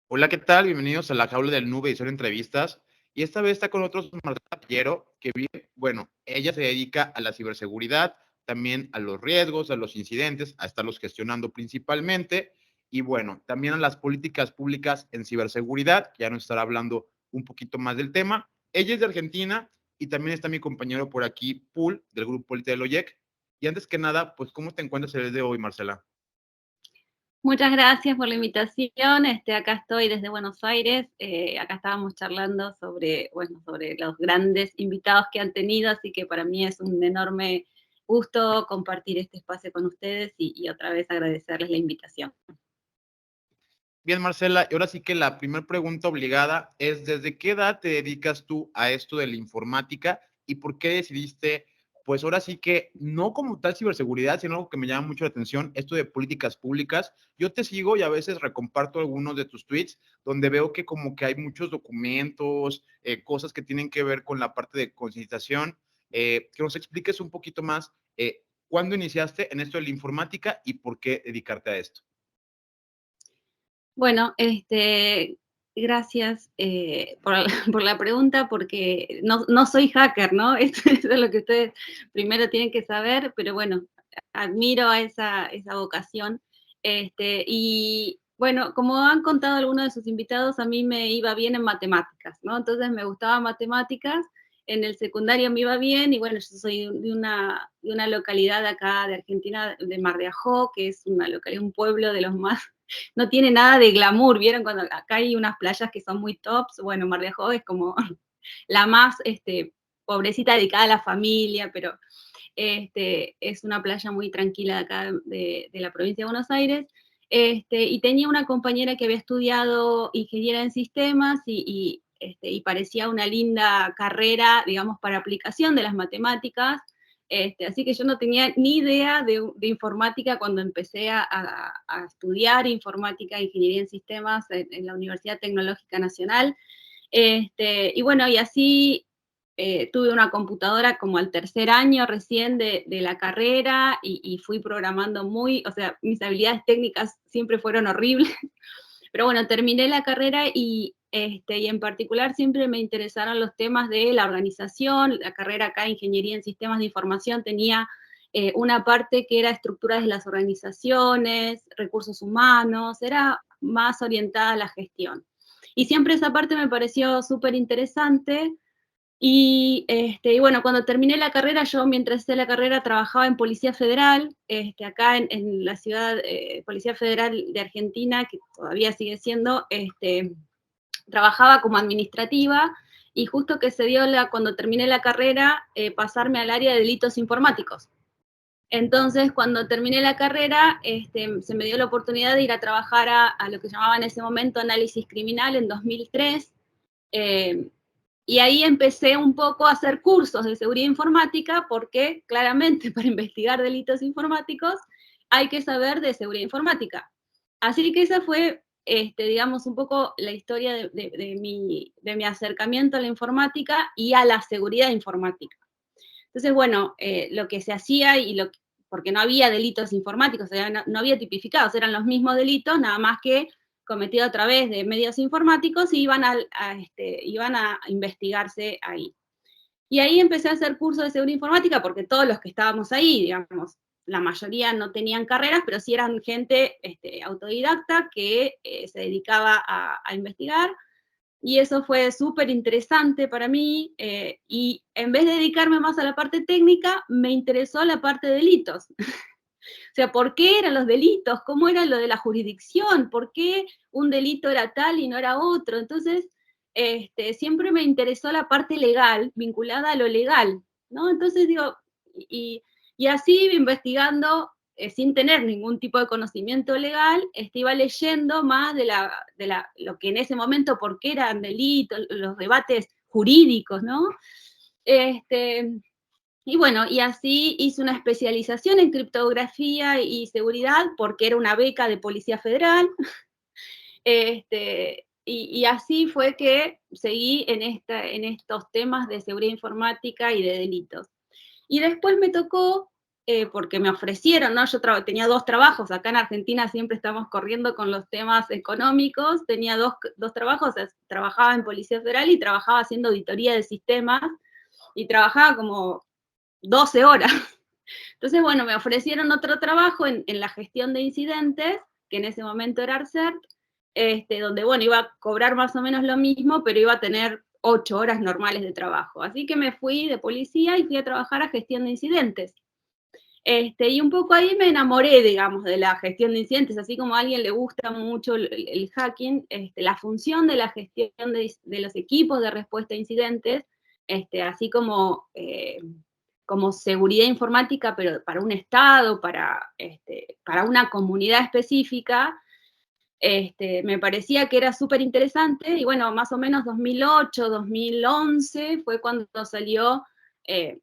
Hola, ¿qué tal? Bienvenidos a la Jaula del Nube y son entrevistas. Y esta vez está con nosotros Marta Pillero, que bueno, ella se dedica a la ciberseguridad, también a los riesgos, a los incidentes, a estarlos gestionando principalmente, y bueno, también a las políticas públicas en ciberseguridad, que ya nos estará hablando un poquito más del tema. Ella es de Argentina y también está mi compañero por aquí, Pool, del grupo Política del OYEC. Y antes que nada, pues, ¿cómo te encuentras el día de hoy, Marcela? Muchas gracias por la invitación. Acá estoy desde Buenos Aires. Acá estábamos charlando sobre los grandes invitados que han tenido, así que para mí es un enorme gusto compartir este espacio con ustedes y otra vez agradecerles la invitación. Bien, Marcela, y ahora sí que la primera pregunta obligada es, ¿desde qué edad te dedicas tú a esto de la informática y por qué decidiste, pues ahora sí que no como tal ciberseguridad, sino algo que me llama mucho la atención, esto de políticas públicas? Yo te sigo y a veces recomparto algunos de tus tweets donde veo que como que hay muchos documentos, cosas que tienen que ver con la parte de concientización. Que nos expliques un poquito más cuándo iniciaste en esto de la informática y por qué dedicarte a esto. Bueno, gracias por la pregunta, porque no soy hacker, ¿no? Eso es lo que ustedes primero tienen que saber, pero bueno, admiro a esa vocación. Y bueno, como han contado algunos de sus invitados, a mí me iba bien en matemáticas, ¿no? Entonces me gustaba matemáticas, en el secundario me iba bien, y bueno, yo soy de una localidad acá de Argentina, de Mar de Ajó, que es una localidad, un pueblo de los más no tiene nada de glamour. ¿Vieron cuando acá hay unas playas que son muy tops? Bueno, Mar de Ajó es como la más pobrecita, dedicada a la familia, pero es una playa muy tranquila de acá de la provincia de Buenos Aires. Y tenía una compañera que había estudiado ingeniería en sistemas y parecía una linda carrera, digamos, para aplicación de las matemáticas. Así que yo no tenía ni idea de informática cuando empecé a estudiar informática e ingeniería en sistemas en la Universidad Tecnológica Nacional. Y bueno, y así tuve una computadora como al tercer año recién de la carrera y fui programando o sea, mis habilidades técnicas siempre fueron horribles, pero bueno, terminé la carrera y en particular siempre me interesaron los temas de la organización. La carrera acá, Ingeniería en Sistemas de Información, tenía una parte que era estructuras de las organizaciones, recursos humanos, era más orientada a la gestión. Y siempre esa parte me pareció súper interesante. Y bueno, cuando terminé la carrera, yo mientras hice la carrera trabajaba en Policía Federal, acá en la ciudad, Policía Federal de Argentina, que todavía sigue siendo, trabajaba como administrativa, y justo que se dio cuando terminé la carrera, pasarme al área de delitos informáticos. Entonces, cuando terminé la carrera, se me dio la oportunidad de ir a trabajar a lo que llamaba en ese momento análisis criminal en 2003. eh, y ahí empecé un poco a hacer cursos de seguridad informática, porque claramente para investigar delitos informáticos hay que saber de seguridad informática. Así que esa fue, digamos, un poco la historia de mi acercamiento a la informática y a la seguridad informática. Entonces, bueno, lo que se hacía porque no había delitos informáticos, o sea, no había tipificados, eran los mismos delitos, nada más que cometido a través de medios informáticos, y iban a investigarse ahí. Y ahí empecé a hacer cursos de seguridad informática, porque todos los que estábamos ahí, digamos, la mayoría no tenían carreras, pero sí eran gente autodidacta que se dedicaba a investigar. Y eso fue súper interesante para mí, y en vez de dedicarme más a la parte técnica, me interesó la parte de delitos. O sea, ¿por qué eran los delitos? ¿Cómo era lo de la jurisdicción? ¿Por qué un delito era tal y no era otro? Entonces, siempre me interesó la parte legal, vinculada a lo legal, ¿no? Entonces digo, y, y así investigando, sin tener ningún tipo de conocimiento legal, iba leyendo más lo que en ese momento, por qué eran delitos, los debates jurídicos, ¿no? Este, y bueno, y así hice una especialización en criptografía y seguridad, porque era una beca de Policía Federal. Y así fue que seguí en estos temas de seguridad informática y de delitos. Y después me tocó porque me ofrecieron, ¿no? Yo tenía 2 trabajos, acá en Argentina siempre estamos corriendo con los temas económicos, tenía dos trabajos, trabajaba en Policía Federal y trabajaba haciendo auditoría de sistemas, y trabajaba como 12 horas. Entonces, bueno, me ofrecieron otro trabajo en la gestión de incidentes, que en ese momento era ARCERT, donde, bueno, iba a cobrar más o menos lo mismo, pero iba a tener 8 horas normales de trabajo. Así que me fui de policía y fui a trabajar a gestión de incidentes. Y un poco ahí me enamoré, digamos, de la gestión de incidentes, así como a alguien le gusta mucho el hacking, la función de la gestión de los equipos de respuesta a incidentes, así como seguridad informática, pero para un estado, para una comunidad específica, me parecía que era súper interesante, y bueno, más o menos 2008, 2011 fue cuando salió,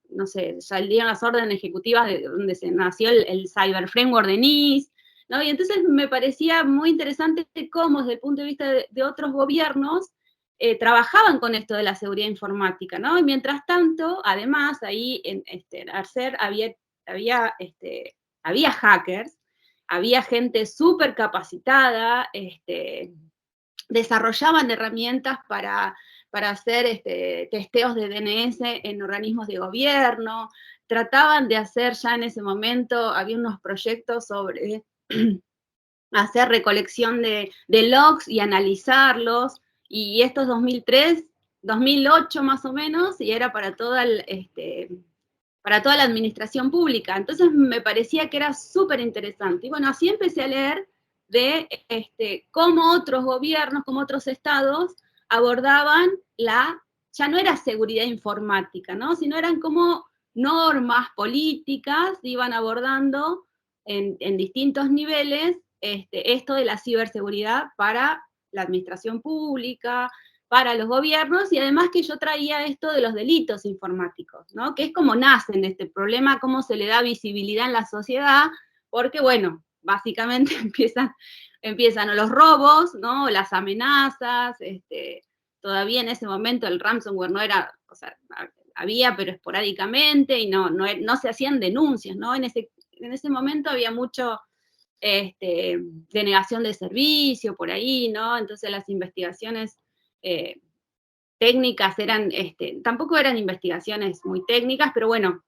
no sé, salieron las órdenes ejecutivas de donde se nació el Cyber Framework de NIST, ¿no? Y entonces me parecía muy interesante cómo, desde el punto de vista de otros gobiernos, trabajaban con esto de la seguridad informática, ¿no? Y mientras tanto, además, ahí en ARCER había hackers, había gente súper capacitada, desarrollaban herramientas para hacer testeos de DNS en organismos de gobierno, trataban de hacer ya en ese momento, había unos proyectos sobre hacer recolección de logs y analizarlos, y esto es 2003, 2008 más o menos, y era para para toda la administración pública. Entonces me parecía que era súper interesante. Y bueno, así empecé a leer de cómo otros gobiernos, cómo otros estados abordaban ya no era seguridad informática, ¿no? Sino eran como normas políticas, iban abordando en distintos niveles esto de la ciberseguridad para la administración pública, para los gobiernos, y además que yo traía esto de los delitos informáticos, ¿no? Que es como nacen este problema, cómo se le da visibilidad en la sociedad, porque, bueno, básicamente empiezan los robos, ¿no? Las amenazas, todavía en ese momento el ransomware no era, o sea, había, pero esporádicamente, y no se hacían denuncias, ¿no? En ese momento había mucho denegación de servicio por ahí, ¿no? Entonces las investigaciones técnicas tampoco eran investigaciones muy técnicas, pero bueno,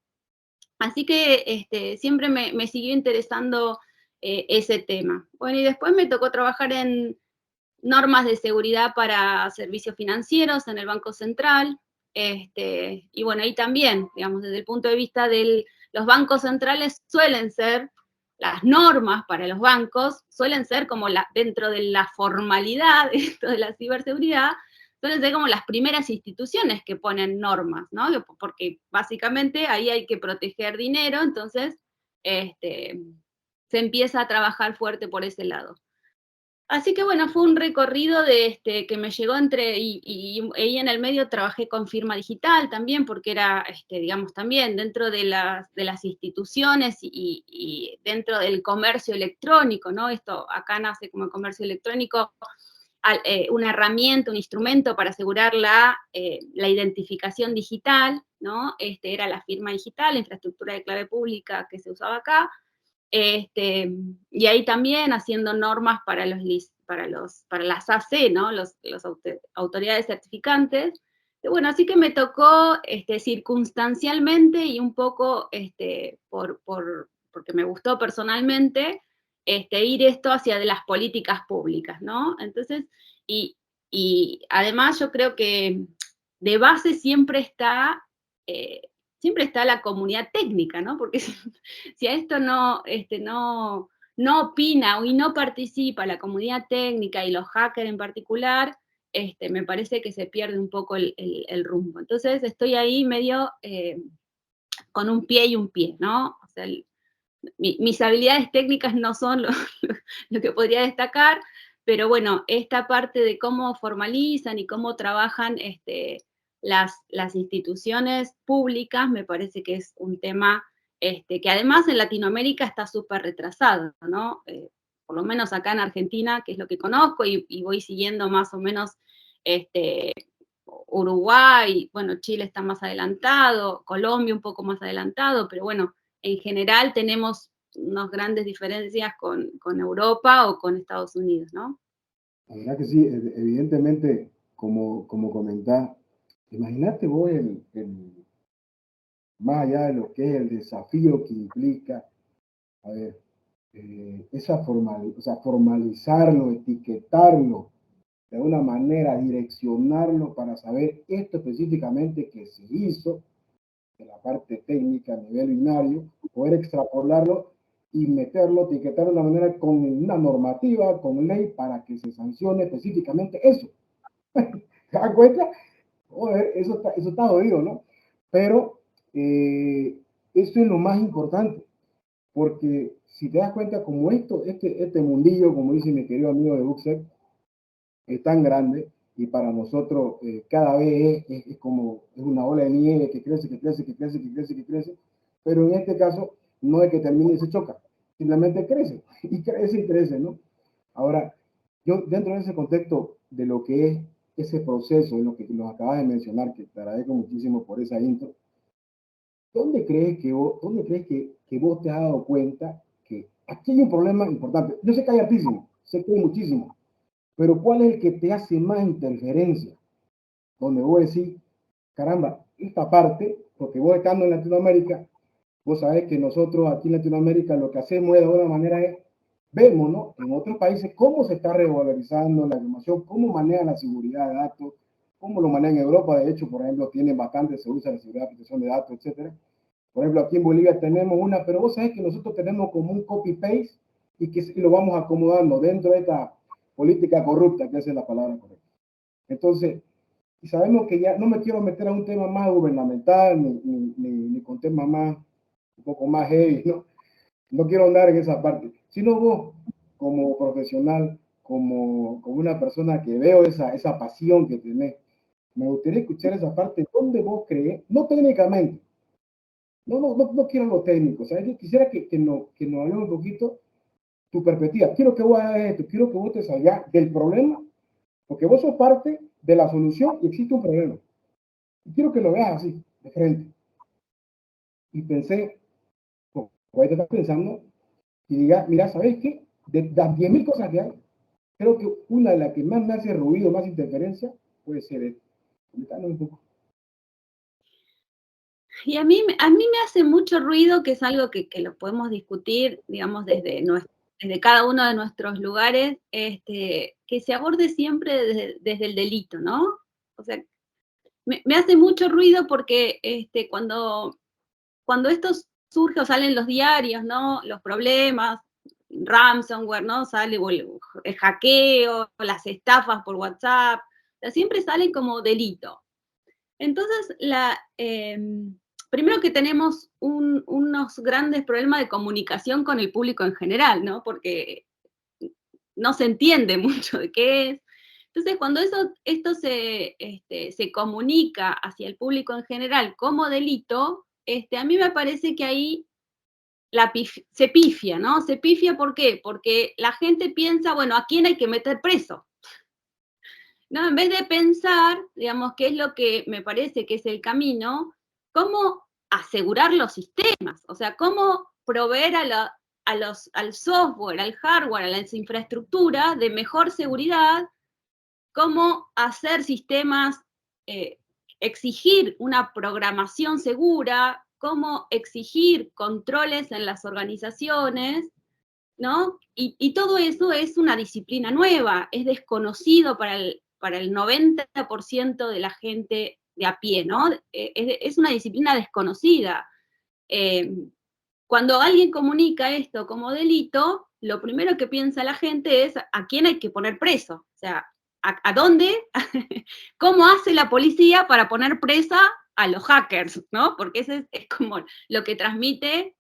así que siempre me siguió interesando ese tema. Bueno, y después me tocó trabajar en normas de seguridad para servicios financieros en el Banco Central, y bueno, ahí también, digamos, desde el punto de vista de los bancos centrales suelen ser, las normas para los bancos suelen ser como dentro de la formalidad esto de la ciberseguridad, suelen ser como las primeras instituciones que ponen normas, ¿no? Porque básicamente ahí hay que proteger dinero, entonces se empieza a trabajar fuerte por ese lado. Así que bueno, fue un recorrido que me llegó y ahí en el medio trabajé con firma digital también, porque era, digamos, también dentro de las instituciones y dentro del comercio electrónico, ¿no? Esto acá nace como comercio electrónico, una herramienta, un instrumento para asegurar la identificación digital, ¿no? Era la firma digital, la infraestructura de clave pública que se usaba acá. Y ahí también haciendo normas para las AC, ¿no? Las autoridades certificantes. Y bueno, así que me tocó circunstancialmente y un poco porque me gustó personalmente, ir esto hacia de las políticas públicas, ¿no? Entonces, y además yo creo que de base eh, siempre está la comunidad técnica, ¿no? Porque si a esto no opina y no participa la comunidad técnica y los hackers en particular, me parece que se pierde un poco el rumbo. Entonces estoy ahí medio con un pie y un pie, ¿no? O sea, mis habilidades técnicas no son lo que podría destacar, pero bueno, esta parte de cómo formalizan y cómo trabajan las instituciones públicas me parece que es un tema que además en Latinoamérica está súper retrasado, ¿no? Por lo menos acá en Argentina, que es lo que conozco, y voy siguiendo más o menos este, Uruguay, bueno, Chile está más adelantado, Colombia un poco más adelantado, pero bueno, en general tenemos unas grandes diferencias con Europa o con Estados Unidos, ¿no? La verdad que sí, evidentemente, como comentás, imagínate vos más allá de lo que es el desafío que implica, a ver, o sea, formalizarlo, etiquetarlo, de alguna manera direccionarlo para saber esto específicamente que se hizo, de la parte técnica a nivel binario, poder extrapolarlo y meterlo, etiquetarlo de una manera con una normativa, con ley, para que se sancione específicamente eso. ¿Te das cuenta? Joder, eso está jodido, ¿no? Pero esto es lo más importante, porque si te das cuenta, como este mundillo, como dice mi querido amigo de Buxer, es tan grande y para nosotros cada vez es como es una ola de nieve que crece, que crece, que crece, que crece, que crece, pero en este caso no es que termine y se choca, simplemente crece y crece y crece, ¿no? Ahora, yo dentro de ese contexto de lo que es ese proceso, en lo que nos acabas de mencionar, que te agradezco muchísimo por esa intro, dónde crees que vos te has dado cuenta que aquí hay un problema importante? Yo sé que hay altísimo, sé que hay muchísimo, pero ¿cuál es el que te hace más interferencia? Donde vos decís, caramba, esta parte, porque vos estando en Latinoamérica, vos sabés que nosotros aquí en Latinoamérica lo que hacemos de alguna manera es, vemos, ¿no? En otros países cómo se está revalorizando la información, cómo manejan la seguridad de datos, cómo lo manejan en Europa, de hecho, por ejemplo, tienen bastante, se usa la seguridad de protección de datos, etcétera. Por ejemplo, aquí en Bolivia tenemos una, pero vos sabés que nosotros tenemos como un copy-paste y lo vamos acomodando dentro de esta política corrupta, que esa es la palabra correcta. Entonces, y sabemos que ya no me quiero meter a un tema más gubernamental, ni con temas más, un poco más heavy, ¿no? No quiero andar en esa parte, sino vos, como profesional, como una persona que veo esa pasión que tenés, me gustaría escuchar esa parte donde vos crees, no técnicamente, no quiero lo técnico, o sea, yo quisiera que nos hablemos un poquito tu perspectiva. Quiero que vos hagas esto, quiero que vos te salgas del problema, porque vos sos parte de la solución y existe un problema. Y quiero que lo veas así, de frente. Y pensé, como ahí te estás pensando, y diga, mira, ¿sabes qué? De las 10.000 cosas que hay, creo que una de las que más me hace ruido, más interferencia, puede ser esto. Comentando un poco. Y a mí me hace mucho ruido, que es algo que lo podemos discutir, digamos, desde cada uno de nuestros lugares, que se aborde siempre desde el delito, ¿no? O sea, me hace mucho ruido porque cuando esto surge o salen los diarios, ¿no? Los problemas, ransomware, ¿no? Sale o el hackeo, las estafas por WhatsApp, o sea, siempre salen como delito. Entonces, primero que tenemos unos grandes problemas de comunicación con el público en general, ¿no? Porque no se entiende mucho de qué es. Entonces, cuando esto se comunica hacia el público en general como delito, a mí me parece que ahí se pifia, ¿no? Se pifia, ¿por qué? Porque la gente piensa, bueno, ¿a quién hay que meter preso? ¿No? En vez de pensar, digamos, qué es lo que me parece que es el camino, cómo asegurar los sistemas, o sea, cómo proveer al software, al hardware, a las infraestructuras de mejor seguridad, cómo hacer sistemas, exigir una programación segura, cómo exigir controles en las organizaciones, ¿no? Y todo eso es una disciplina nueva, es desconocido para el 90% de la gente de a pie, ¿no? Es una disciplina desconocida. Cuando alguien comunica esto como delito, lo primero que piensa la gente es a quién hay que poner preso. O sea, ¿a dónde? ¿Cómo hace la policía para poner presa a los hackers, ¿no? Porque ese es como lo que transmite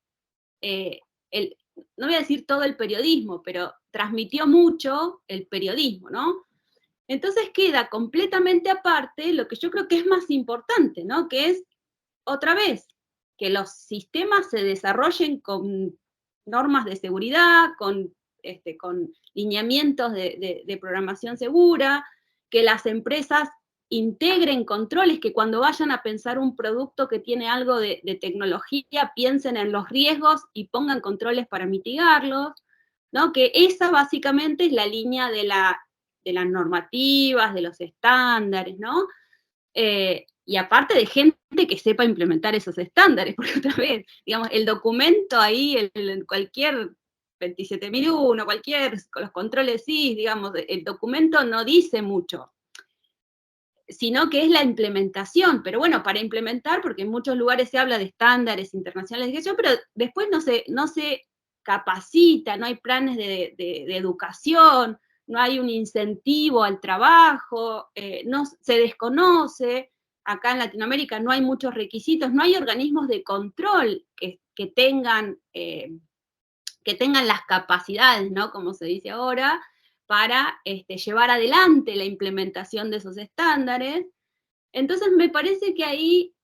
no voy a decir todo el periodismo, pero transmitió mucho el periodismo, ¿no? Entonces queda completamente aparte lo que yo creo que es más importante, ¿no? Que es, otra vez, que los sistemas se desarrollen con normas de seguridad, con lineamientos de programación segura, que las empresas integren controles, que cuando vayan a pensar un producto que tiene algo de tecnología, piensen en los riesgos y pongan controles para mitigarlos, ¿no? Que esa básicamente es la línea de las normativas, de los estándares, ¿no? Y aparte de gente que sepa implementar esos estándares, porque otra vez, digamos, el documento ahí, cualquier 27001, con los controles CIS, digamos, el documento no dice mucho, sino que es la implementación. Pero bueno, para implementar, porque en muchos lugares se habla de estándares internacionales de educación, pero después no se capacita, no hay planes de educación, no hay un incentivo al trabajo, no, se desconoce. Acá en Latinoamérica no hay muchos requisitos, no hay organismos de control que tengan las capacidades, ¿no? Como se dice ahora, para llevar adelante la implementación de esos estándares. Entonces me parece que ahí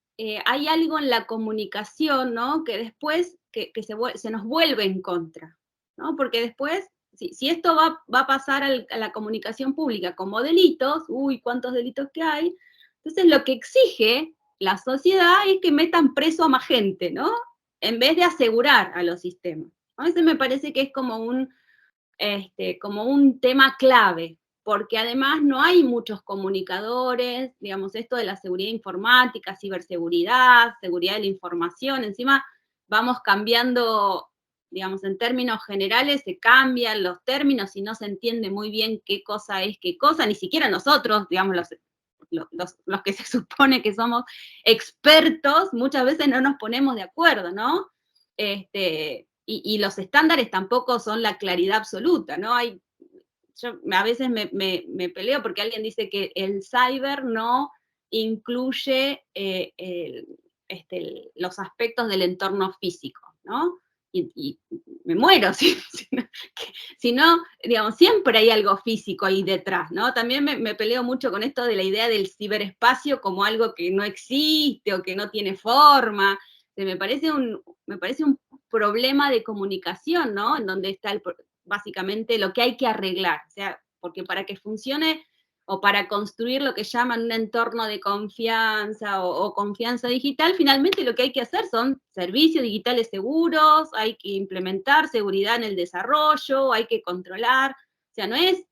hay algo en la comunicación, ¿no? Que después se nos vuelve en contra, ¿no? Porque después, si esto va a pasar a la comunicación pública como delitos, uy, cuántos delitos que hay, entonces lo que exige la sociedad es que metan preso a más gente, ¿no? En vez de asegurar a los sistemas. A veces me parece que es como un tema clave, porque además no hay muchos comunicadores, digamos, esto de la seguridad informática, ciberseguridad, seguridad de la información, encima vamos cambiando, digamos, en términos generales se cambian los términos y no se entiende muy bien qué cosa es qué cosa, ni siquiera nosotros, digamos, los que se supone que somos expertos, muchas veces no nos ponemos de acuerdo, ¿no? Y los estándares tampoco son la claridad absoluta, ¿no? Yo a veces me peleo porque alguien dice que el cyber no incluye los aspectos del entorno físico, ¿no? Y me muero, si no, digamos, siempre hay algo físico ahí detrás, ¿no? También me peleo mucho con esto de la idea del ciberespacio como algo que no existe o que no tiene forma. Me parece un problema de comunicación, ¿no? En donde está básicamente lo que hay que arreglar, o sea, porque para que funcione o para construir lo que llaman un entorno de confianza o confianza digital, finalmente lo que hay que hacer son servicios digitales seguros, hay que implementar seguridad en el desarrollo, hay que controlar, o sea, no es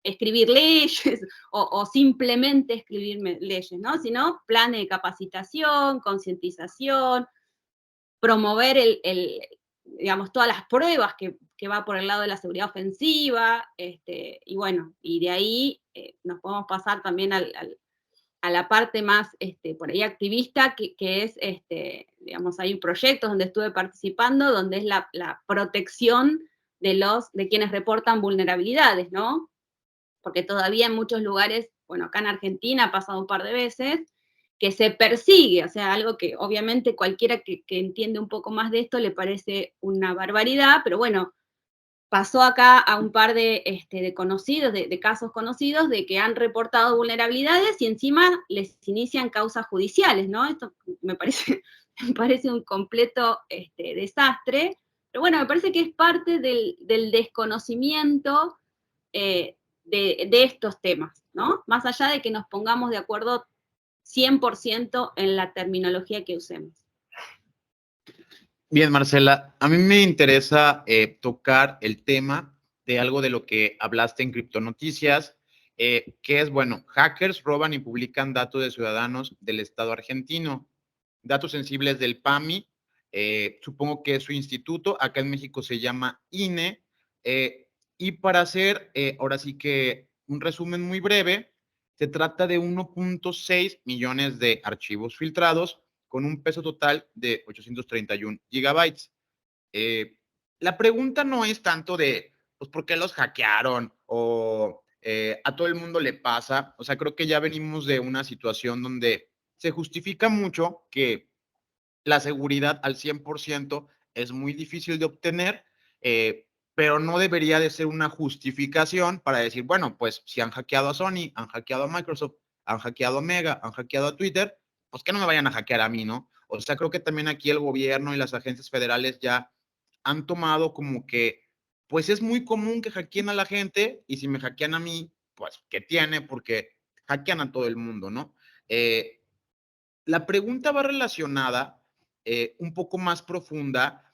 escribir leyes o simplemente escribir leyes, ¿no? Sino planes de capacitación, concientización, promover digamos, todas las pruebas que va por el lado de la seguridad ofensiva, y bueno, y de ahí nos podemos pasar también a la parte más, por ahí activista, que es, digamos, hay proyectos donde estuve participando, donde es la protección de quienes reportan vulnerabilidades, ¿no? Porque todavía en muchos lugares, bueno, acá en Argentina ha pasado un par de veces, que se persigue, o sea, algo que obviamente cualquiera que entiende un poco más de esto le parece una barbaridad, pero bueno, pasó acá a un par de conocidos, de casos conocidos, de que han reportado vulnerabilidades y encima les inician causas judiciales, ¿no? Esto me parece, me parece un completo desastre, pero bueno, me parece que es parte del desconocimiento de estos temas, ¿no? Más allá de que nos pongamos de acuerdo 100% en la terminología que usemos. Bien, Marcela, a mí me interesa tocar el tema de algo de lo que hablaste en Criptonoticias, que es, bueno, hackers roban y publican datos de ciudadanos del Estado argentino, datos sensibles del PAMI, supongo que es su instituto, acá en México se llama INE, y para hacer, ahora sí que un resumen muy breve, se trata de 1.6 millones de archivos filtrados con un peso total de 831 gigabytes. La pregunta no es tanto de, pues, ¿por qué los hackearon? O a todo el mundo le pasa. O sea, creo que ya venimos de una situación donde se justifica mucho que la seguridad al 100% es muy difícil de obtener, pero no debería de ser una justificación para decir, bueno, pues si han hackeado a Sony, han hackeado a Microsoft, han hackeado a Mega, han hackeado a Twitter, pues que no me vayan a hackear a mí, ¿no? O sea, creo que también aquí el gobierno y las agencias federales ya han tomado como que, pues es muy común que hackeen a la gente y si me hackean a mí, pues, ¿qué tiene? Porque hackean a todo el mundo, ¿no? La pregunta va relacionada, un poco más profunda.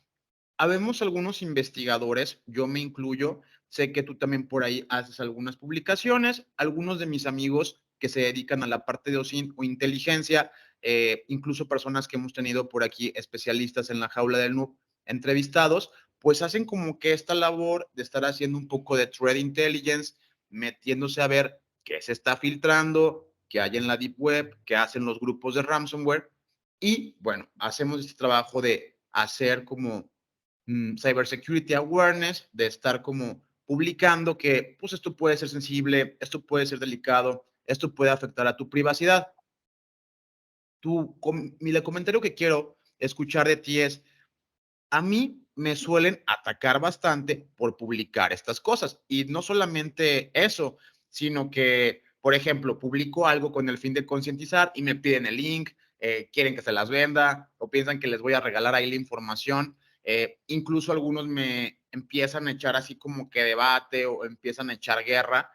Habemos algunos investigadores, yo me incluyo, sé que tú también por ahí haces algunas publicaciones, algunos de mis amigos que se dedican a la parte de OSINT o inteligencia, incluso personas que hemos tenido por aquí, especialistas en la jaula del noob, entrevistados, pues hacen como que esta labor de estar haciendo un poco de threat intelligence, metiéndose a ver qué se está filtrando, qué hay en la deep web, qué hacen los grupos de ransomware, y bueno, hacemos este trabajo de hacer como cybersecurity awareness, de estar como publicando que pues esto puede ser sensible, esto puede ser delicado, esto puede afectar a tu privacidad. El comentario que quiero escuchar de ti es, a mí me suelen atacar bastante por publicar estas cosas. Y no solamente eso, sino que, por ejemplo, publico algo con el fin de concientizar y me piden el link, quieren que se las venda o piensan que les voy a regalar ahí la información. Incluso algunos me empiezan a echar así como que debate o empiezan a echar guerra,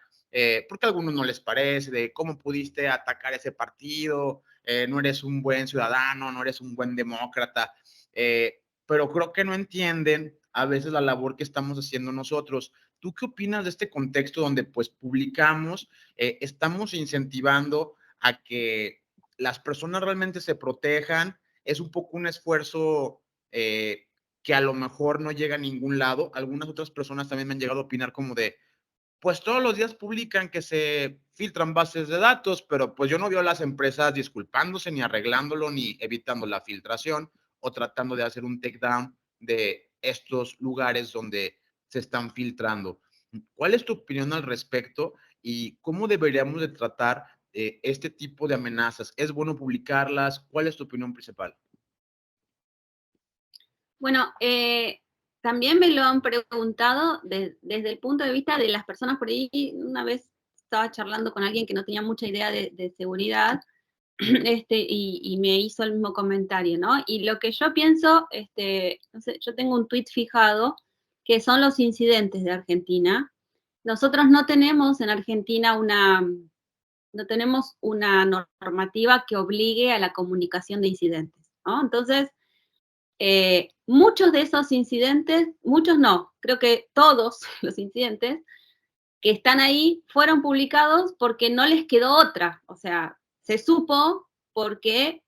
porque a algunos no les parece de cómo pudiste atacar ese partido, no eres un buen ciudadano, no eres un buen demócrata. Pero creo que no entienden a veces la labor que estamos haciendo nosotros. ¿Tú qué opinas de este contexto donde pues publicamos, estamos incentivando a que las personas realmente se protejan? Es un poco un esfuerzo que a lo mejor no llega a ningún lado. Algunas otras personas también me han llegado a opinar como de, pues todos los días publican que se filtran bases de datos, pero pues yo no veo a las empresas disculpándose, ni arreglándolo, ni evitando la filtración, o tratando de hacer un takedown de estos lugares donde se están filtrando. ¿Cuál es tu opinión al respecto y cómo deberíamos de tratar este tipo de amenazas? ¿Es bueno publicarlas? ¿Cuál es tu opinión principal? Bueno, también me lo han preguntado desde el punto de vista de las personas por ahí. Una vez estaba charlando con alguien que no tenía mucha idea de seguridad, y me hizo el mismo comentario, ¿no? Y lo que yo pienso, no sé, yo tengo un tuit fijado que son los incidentes de Argentina. Nosotros no tenemos en Argentina no tenemos una normativa que obligue a la comunicación de incidentes, ¿no? Entonces, muchos de esos incidentes, muchos no, creo que todos los incidentes que están ahí fueron publicados porque no les quedó otra, o sea, se supo porque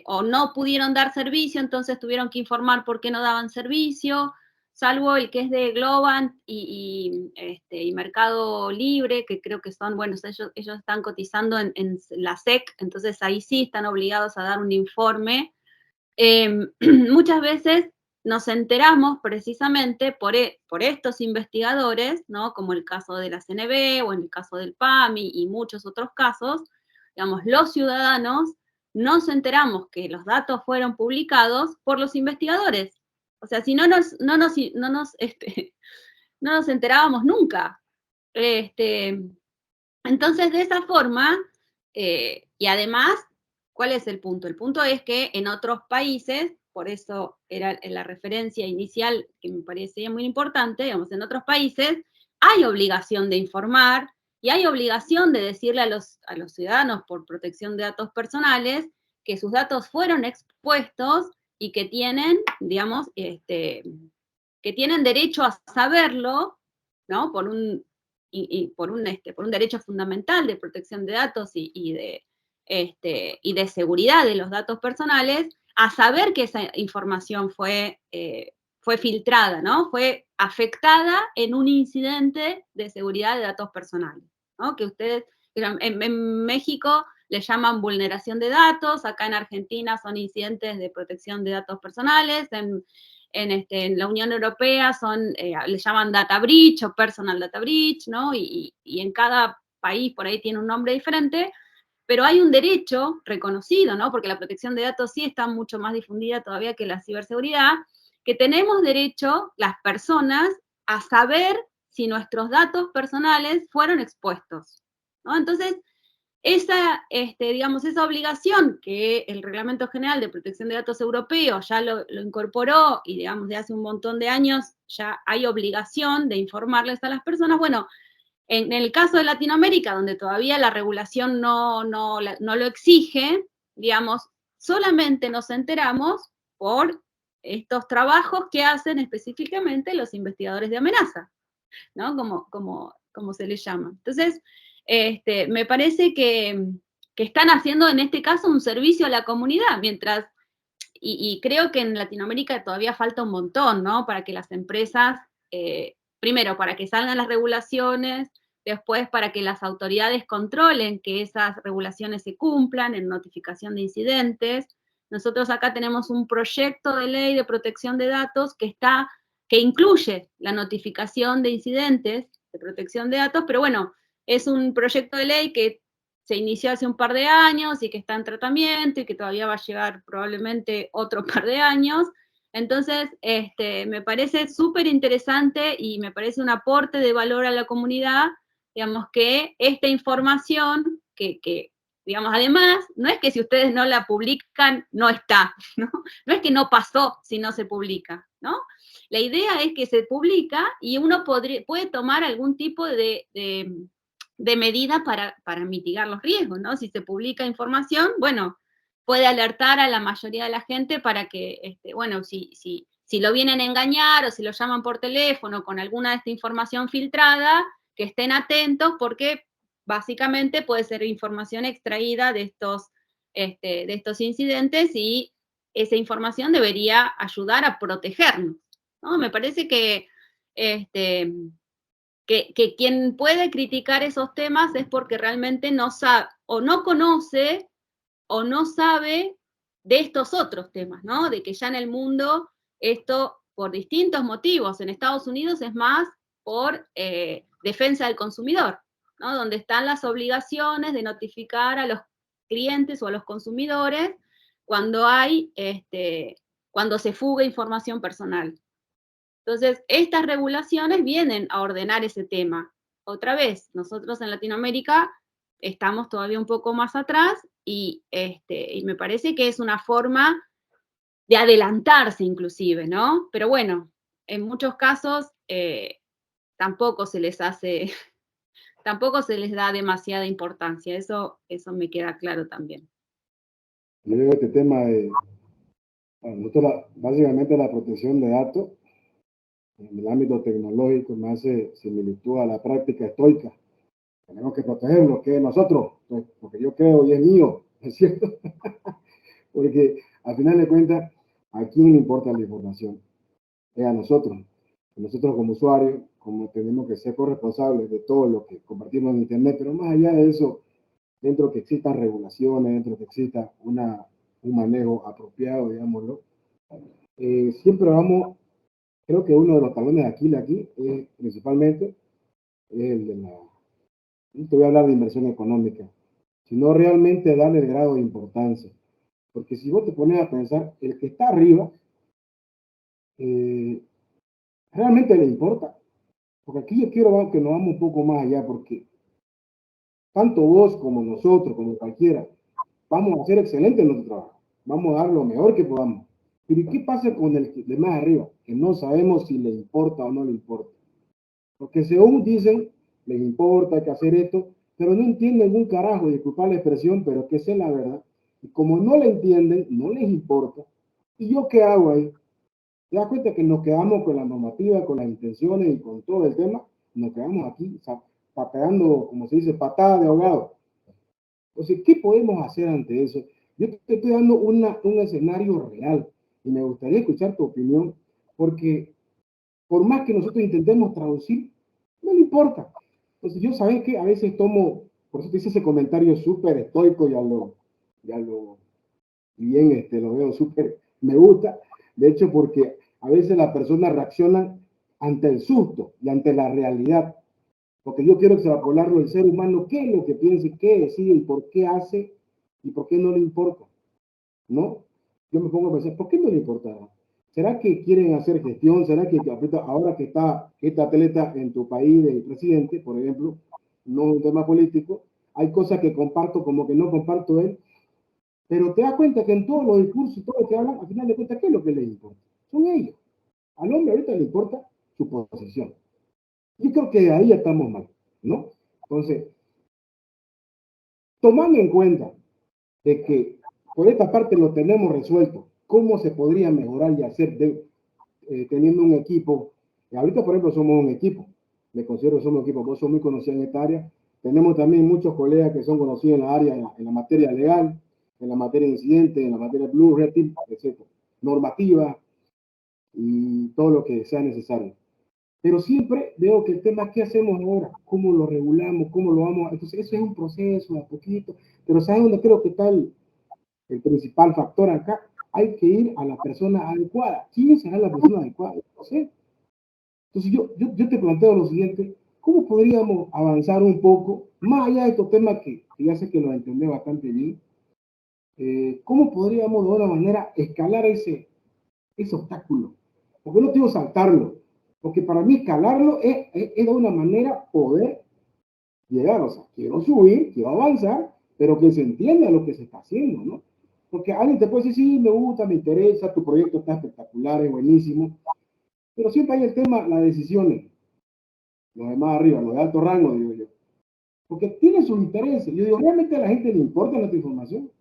o no pudieron dar servicio, entonces tuvieron que informar por qué no daban servicio, salvo el que es de Globant y Mercado Libre, que creo que son, bueno, ellos están cotizando en la SEC, entonces ahí sí están obligados a dar un informe. Muchas veces nos enteramos precisamente por estos investigadores, ¿no? Como el caso de la CNB o en el caso del PAMI y muchos otros casos, digamos, los ciudadanos nos enteramos que los datos fueron publicados por los investigadores. O sea, si no nos enterábamos nunca. Entonces, de esa forma, y además, ¿cuál es el punto? El punto es que en otros países, por eso era la referencia inicial que me parecía muy importante, digamos, en otros países hay obligación de informar y hay obligación de decirle a los ciudadanos por protección de datos personales que sus datos fueron expuestos y que tienen, digamos, que tienen derecho a saberlo, ¿no? Por un derecho fundamental de protección de datos y de seguridad de los datos personales, a saber que esa información fue filtrada, ¿no? Fue afectada en un incidente de seguridad de datos personales, ¿no? Que ustedes, en México le llaman vulneración de datos, acá en Argentina son incidentes de protección de datos personales, en la Unión Europea le llaman data breach o personal data breach, ¿no? Y en cada país por ahí tiene un nombre diferente, pero hay un derecho reconocido, ¿no? Porque la protección de datos sí está mucho más difundida todavía que la ciberseguridad, que tenemos derecho, las personas, a saber si nuestros datos personales fueron expuestos, ¿no? Entonces, digamos, esa obligación que el Reglamento General de Protección de Datos Europeo ya lo incorporó y, digamos, de hace un montón de años ya hay obligación de informarles a las personas. Bueno, En el caso de Latinoamérica, donde todavía la regulación no lo exige, digamos, solamente nos enteramos por estos trabajos que hacen específicamente los investigadores de amenaza, ¿no? Como se les llama. Entonces, me parece que están haciendo en este caso un servicio a la comunidad, mientras, y creo que en Latinoamérica todavía falta un montón, ¿no? Para que las empresas, primero, para que salgan las regulaciones, después para que las autoridades controlen que esas regulaciones se cumplan en notificación de incidentes. Nosotros acá tenemos un proyecto de ley de protección de datos que incluye la notificación de incidentes de protección de datos, pero bueno, es un proyecto de ley que se inició hace un par de años y que está en tratamiento y que todavía va a llegar probablemente otro par de años. Entonces, me parece súper interesante y me parece un aporte de valor a la comunidad, digamos, que esta información, digamos, además, no es que si ustedes no la publican, no está, ¿no? No es que no pasó si no se publica, ¿no? La idea es que se publica y uno puede tomar algún tipo de medida para mitigar los riesgos, ¿no? Si se publica información, bueno, puede alertar a la mayoría de la gente para que, bueno, si lo vienen a engañar o si lo llaman por teléfono con alguna de esta información filtrada, que estén atentos porque básicamente puede ser información extraída de estos incidentes y esa información debería ayudar a protegernos, ¿no? Me parece que quien puede criticar esos temas es porque realmente no sabe, o no conoce, o no sabe de estos otros temas, ¿no? De que ya en el mundo esto, por distintos motivos, en Estados Unidos es más por defensa del consumidor, ¿no? Donde están las obligaciones de notificar a los clientes o a los consumidores cuando cuando se fuga información personal. Entonces, estas regulaciones vienen a ordenar ese tema. Otra vez, nosotros en Latinoamérica estamos todavía un poco más atrás y me parece que es una forma de adelantarse inclusive, ¿no? Pero bueno, en muchos casos tampoco se les da demasiada importancia. Eso me queda claro también. Yo veo este tema de, básicamente la protección de datos en el ámbito tecnológico me hace similitud a la práctica estoica. Tenemos que proteger lo que es nosotros, pues, porque yo creo y es mío, ¿es cierto? Porque al final de cuentas, ¿a quién le importa la información? Es a nosotros. Nosotros como usuarios, como tenemos que ser corresponsables de todo lo que compartimos en Internet, pero más allá de eso, dentro que existan regulaciones, dentro que exista un manejo apropiado, digámoslo, siempre vamos, creo que uno de los talones de Aquiles aquí es principalmente el de no te voy a hablar de inversión económica, sino realmente darle el grado de importancia. Porque si vos te pones a pensar, el que está arriba, realmente le importa. Porque aquí yo quiero que nos vamos un poco más allá, porque tanto vos como nosotros, como cualquiera, vamos a hacer excelente en nuestro trabajo. Vamos a dar lo mejor que podamos. Pero ¿qué pasa con el de más arriba? Que no sabemos si le importa o no le importa. Porque según dicen, les importa, hay que hacer esto, pero no entienden un carajo, disculpa la expresión, pero que esa es la verdad. Y como no le entienden, no les importa. ¿Y yo qué hago ahí? ¿Te das cuenta que nos quedamos con la normativa, con las intenciones y con todo el tema? Nos quedamos aquí pateando, como se dice, patada de ahogado. Entonces, ¿qué podemos hacer ante eso? Yo te estoy dando un escenario real y me gustaría escuchar tu opinión, porque por más que nosotros intentemos traducir, no le importa. Entonces, yo sabes que a veces tomo, por eso te hice ese comentario súper estoico, bien, lo veo súper, me gusta, de hecho, porque a veces las personas reaccionan ante el susto y ante la realidad, porque yo quiero extrapolarlo del ser humano, qué es lo que piensa, qué decide y por qué hace y por qué no le importa, ¿no? Yo me pongo a pensar, ¿por qué no le importa? ¿Será que quieren hacer gestión? ¿Será que ahora que está este atleta en tu país, el presidente, por ejemplo, no es un tema político, hay cosas que comparto como que no comparto él, pero te das cuenta que en todos los discursos y todo lo que hablan, al final de cuentas, ¿qué es lo que les importa? Son ellos. Al hombre ahorita le importa su posición. Yo creo que ahí estamos mal. ¿no? Entonces, tomando en cuenta de que por esta parte lo tenemos resuelto, ¿cómo se podría mejorar y hacer teniendo un equipo? Ahorita, por ejemplo, somos un equipo, me considero que somos un equipo, vos sos muy conocido en esta área, tenemos también muchos colegas que son conocidos en la área, en la materia legal, en la materia de incidentes, en la materia Blue, Red Team, etc. Normativa y todo lo que sea necesario. Pero siempre veo que el tema, ¿qué hacemos ahora? ¿Cómo lo regulamos? ¿Cómo lo vamos? Entonces, eso es un proceso, a poquito. Pero ¿sabes dónde creo que está el principal factor acá? Hay que ir a la persona adecuada. ¿Quién será la persona adecuada? No sé. Entonces, yo te planteo lo siguiente. ¿Cómo podríamos avanzar un poco, más allá de estos temas que ya sé que lo entendés bastante bien? ¿Cómo podríamos de alguna manera escalar ese obstáculo? Porque no quiero saltarlo, porque para mí escalarlo es de una manera poder llegar, o sea, quiero subir, quiero avanzar, pero que se entienda lo que se está haciendo, ¿no? Porque alguien te puede decir, sí, me gusta, me interesa, tu proyecto está espectacular, es buenísimo, pero siempre hay el tema, las decisiones, los de más arriba, los de alto rango, digo yo, porque tienen sus intereses. Yo digo, ¿realmente a la gente le importa nuestra información?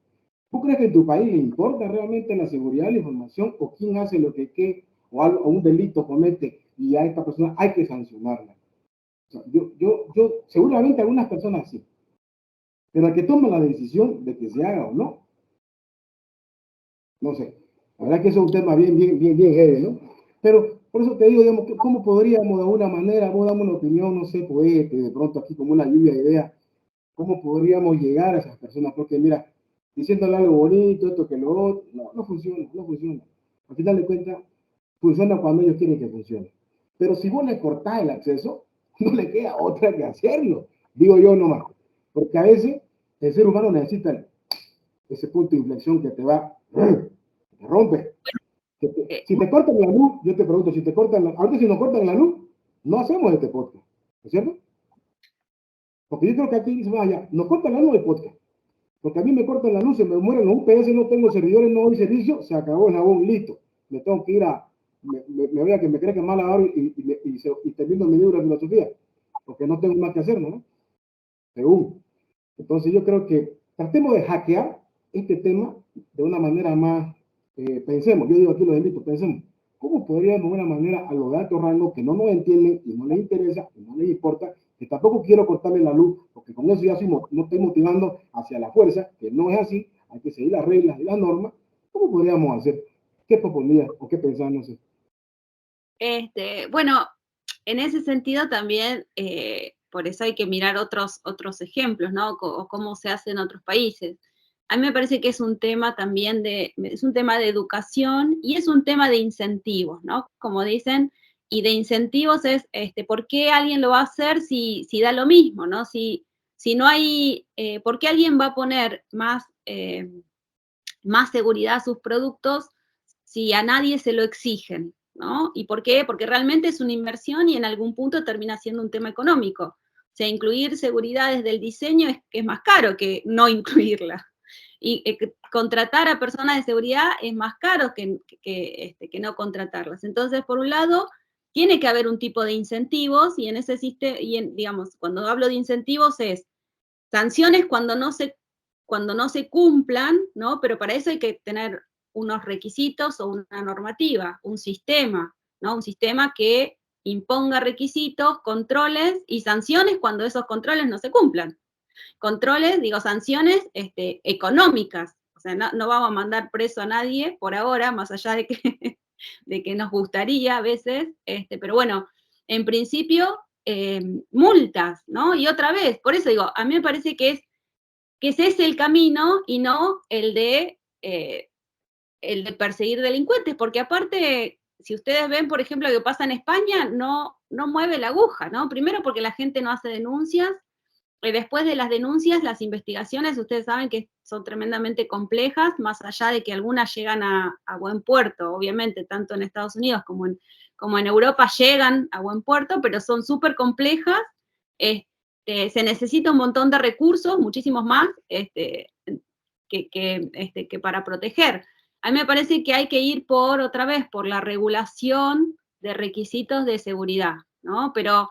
¿Tú crees que en tu país le importa realmente la seguridad de la información o quién hace lo que o un delito comete y a esta persona hay que sancionarla? O sea, seguramente algunas personas sí, pero el que toma la decisión de que se haga o no, no sé. La verdad que eso es un tema bien heavy, ¿no? Pero por eso te digo, digamos, ¿cómo podríamos de alguna manera, vos dame una opinión, no sé, pues, de pronto aquí como una lluvia de ideas, cómo podríamos llegar a esas personas? Porque mira, diciéndole algo bonito, esto que lo otro, no funciona, no funciona. Al final de cuentas, funciona cuando ellos quieren que funcione. Pero si vos le cortás el acceso, no le queda otra que hacerlo, digo yo nomás. Porque a veces el ser humano necesita ese punto de inflexión que te va, te rompe. Si te cortan la luz, yo te pregunto, si te cortan ahorita si nos cortan la luz, no hacemos este podcast, ¿no es cierto? Porque yo creo que aquí dice, vaya, nos cortan la luz del podcast. Porque a mí me cortan la luz, se me mueren los UPS, no tengo servidores, no doy servicio, se acabó el jabón, listo. Me tengo que ir me voy a que me cree que mal ahora y termino mi libro de filosofía, porque no tengo más que hacer, ¿no? Según. Entonces yo creo que tratemos de hackear este tema de una manera más, pensemos, yo digo aquí los invito, pensemos, ¿cómo podríamos de una manera a los de alto rango que no nos entienden y no les interesa y no les importa, que tampoco quiero cortarle la luz, porque con eso ya no estoy motivando hacia la fuerza, que no es así, hay que seguir las reglas y las normas? ¿Cómo podríamos hacer? ¿Qué proponías o qué pensás? No sé. Bueno, en ese sentido también, por eso hay que mirar otros ejemplos, ¿no? O cómo se hace en otros países. A mí me parece que es un tema también es un tema de educación y es un tema de incentivos, ¿no? Como dicen, y de incentivos es, ¿por qué alguien lo va a hacer si da lo mismo, ¿no? Si no hay, ¿por qué alguien va a poner más seguridad a sus productos si a nadie se lo exigen, ¿no? ¿Y por qué? Porque realmente es una inversión y en algún punto termina siendo un tema económico. O sea, incluir seguridad desde el diseño es más caro que no incluirla. Y contratar a personas de seguridad es más caro que no contratarlas. Entonces, por un lado, tiene que haber un tipo de incentivos y en ese sistema, digamos, cuando hablo de incentivos es sanciones cuando no se cumplan, ¿no? Pero para eso hay que tener unos requisitos o una normativa, un sistema, ¿no? Un sistema que imponga requisitos, controles y sanciones cuando esos controles no se cumplan. Controles, digo, sanciones económicas. O sea, no vamos a mandar preso a nadie por ahora, más allá de que, de que nos gustaría a veces, pero bueno, en principio, multas, ¿no? Y otra vez, por eso digo, a mí me parece que ese es el camino y no el de perseguir delincuentes, porque aparte, si ustedes ven, por ejemplo, lo que pasa en España, no mueve la aguja, ¿no? Primero porque la gente no hace denuncias, y después de las denuncias, las investigaciones, ustedes saben que son tremendamente complejas, más allá de que algunas llegan a buen puerto, obviamente, tanto en Estados Unidos como en Europa llegan a buen puerto, pero son súper complejas. Se necesita un montón de recursos, muchísimos más, que para proteger. A mí me parece que hay que ir otra vez, por la regulación de requisitos de seguridad, ¿no? Pero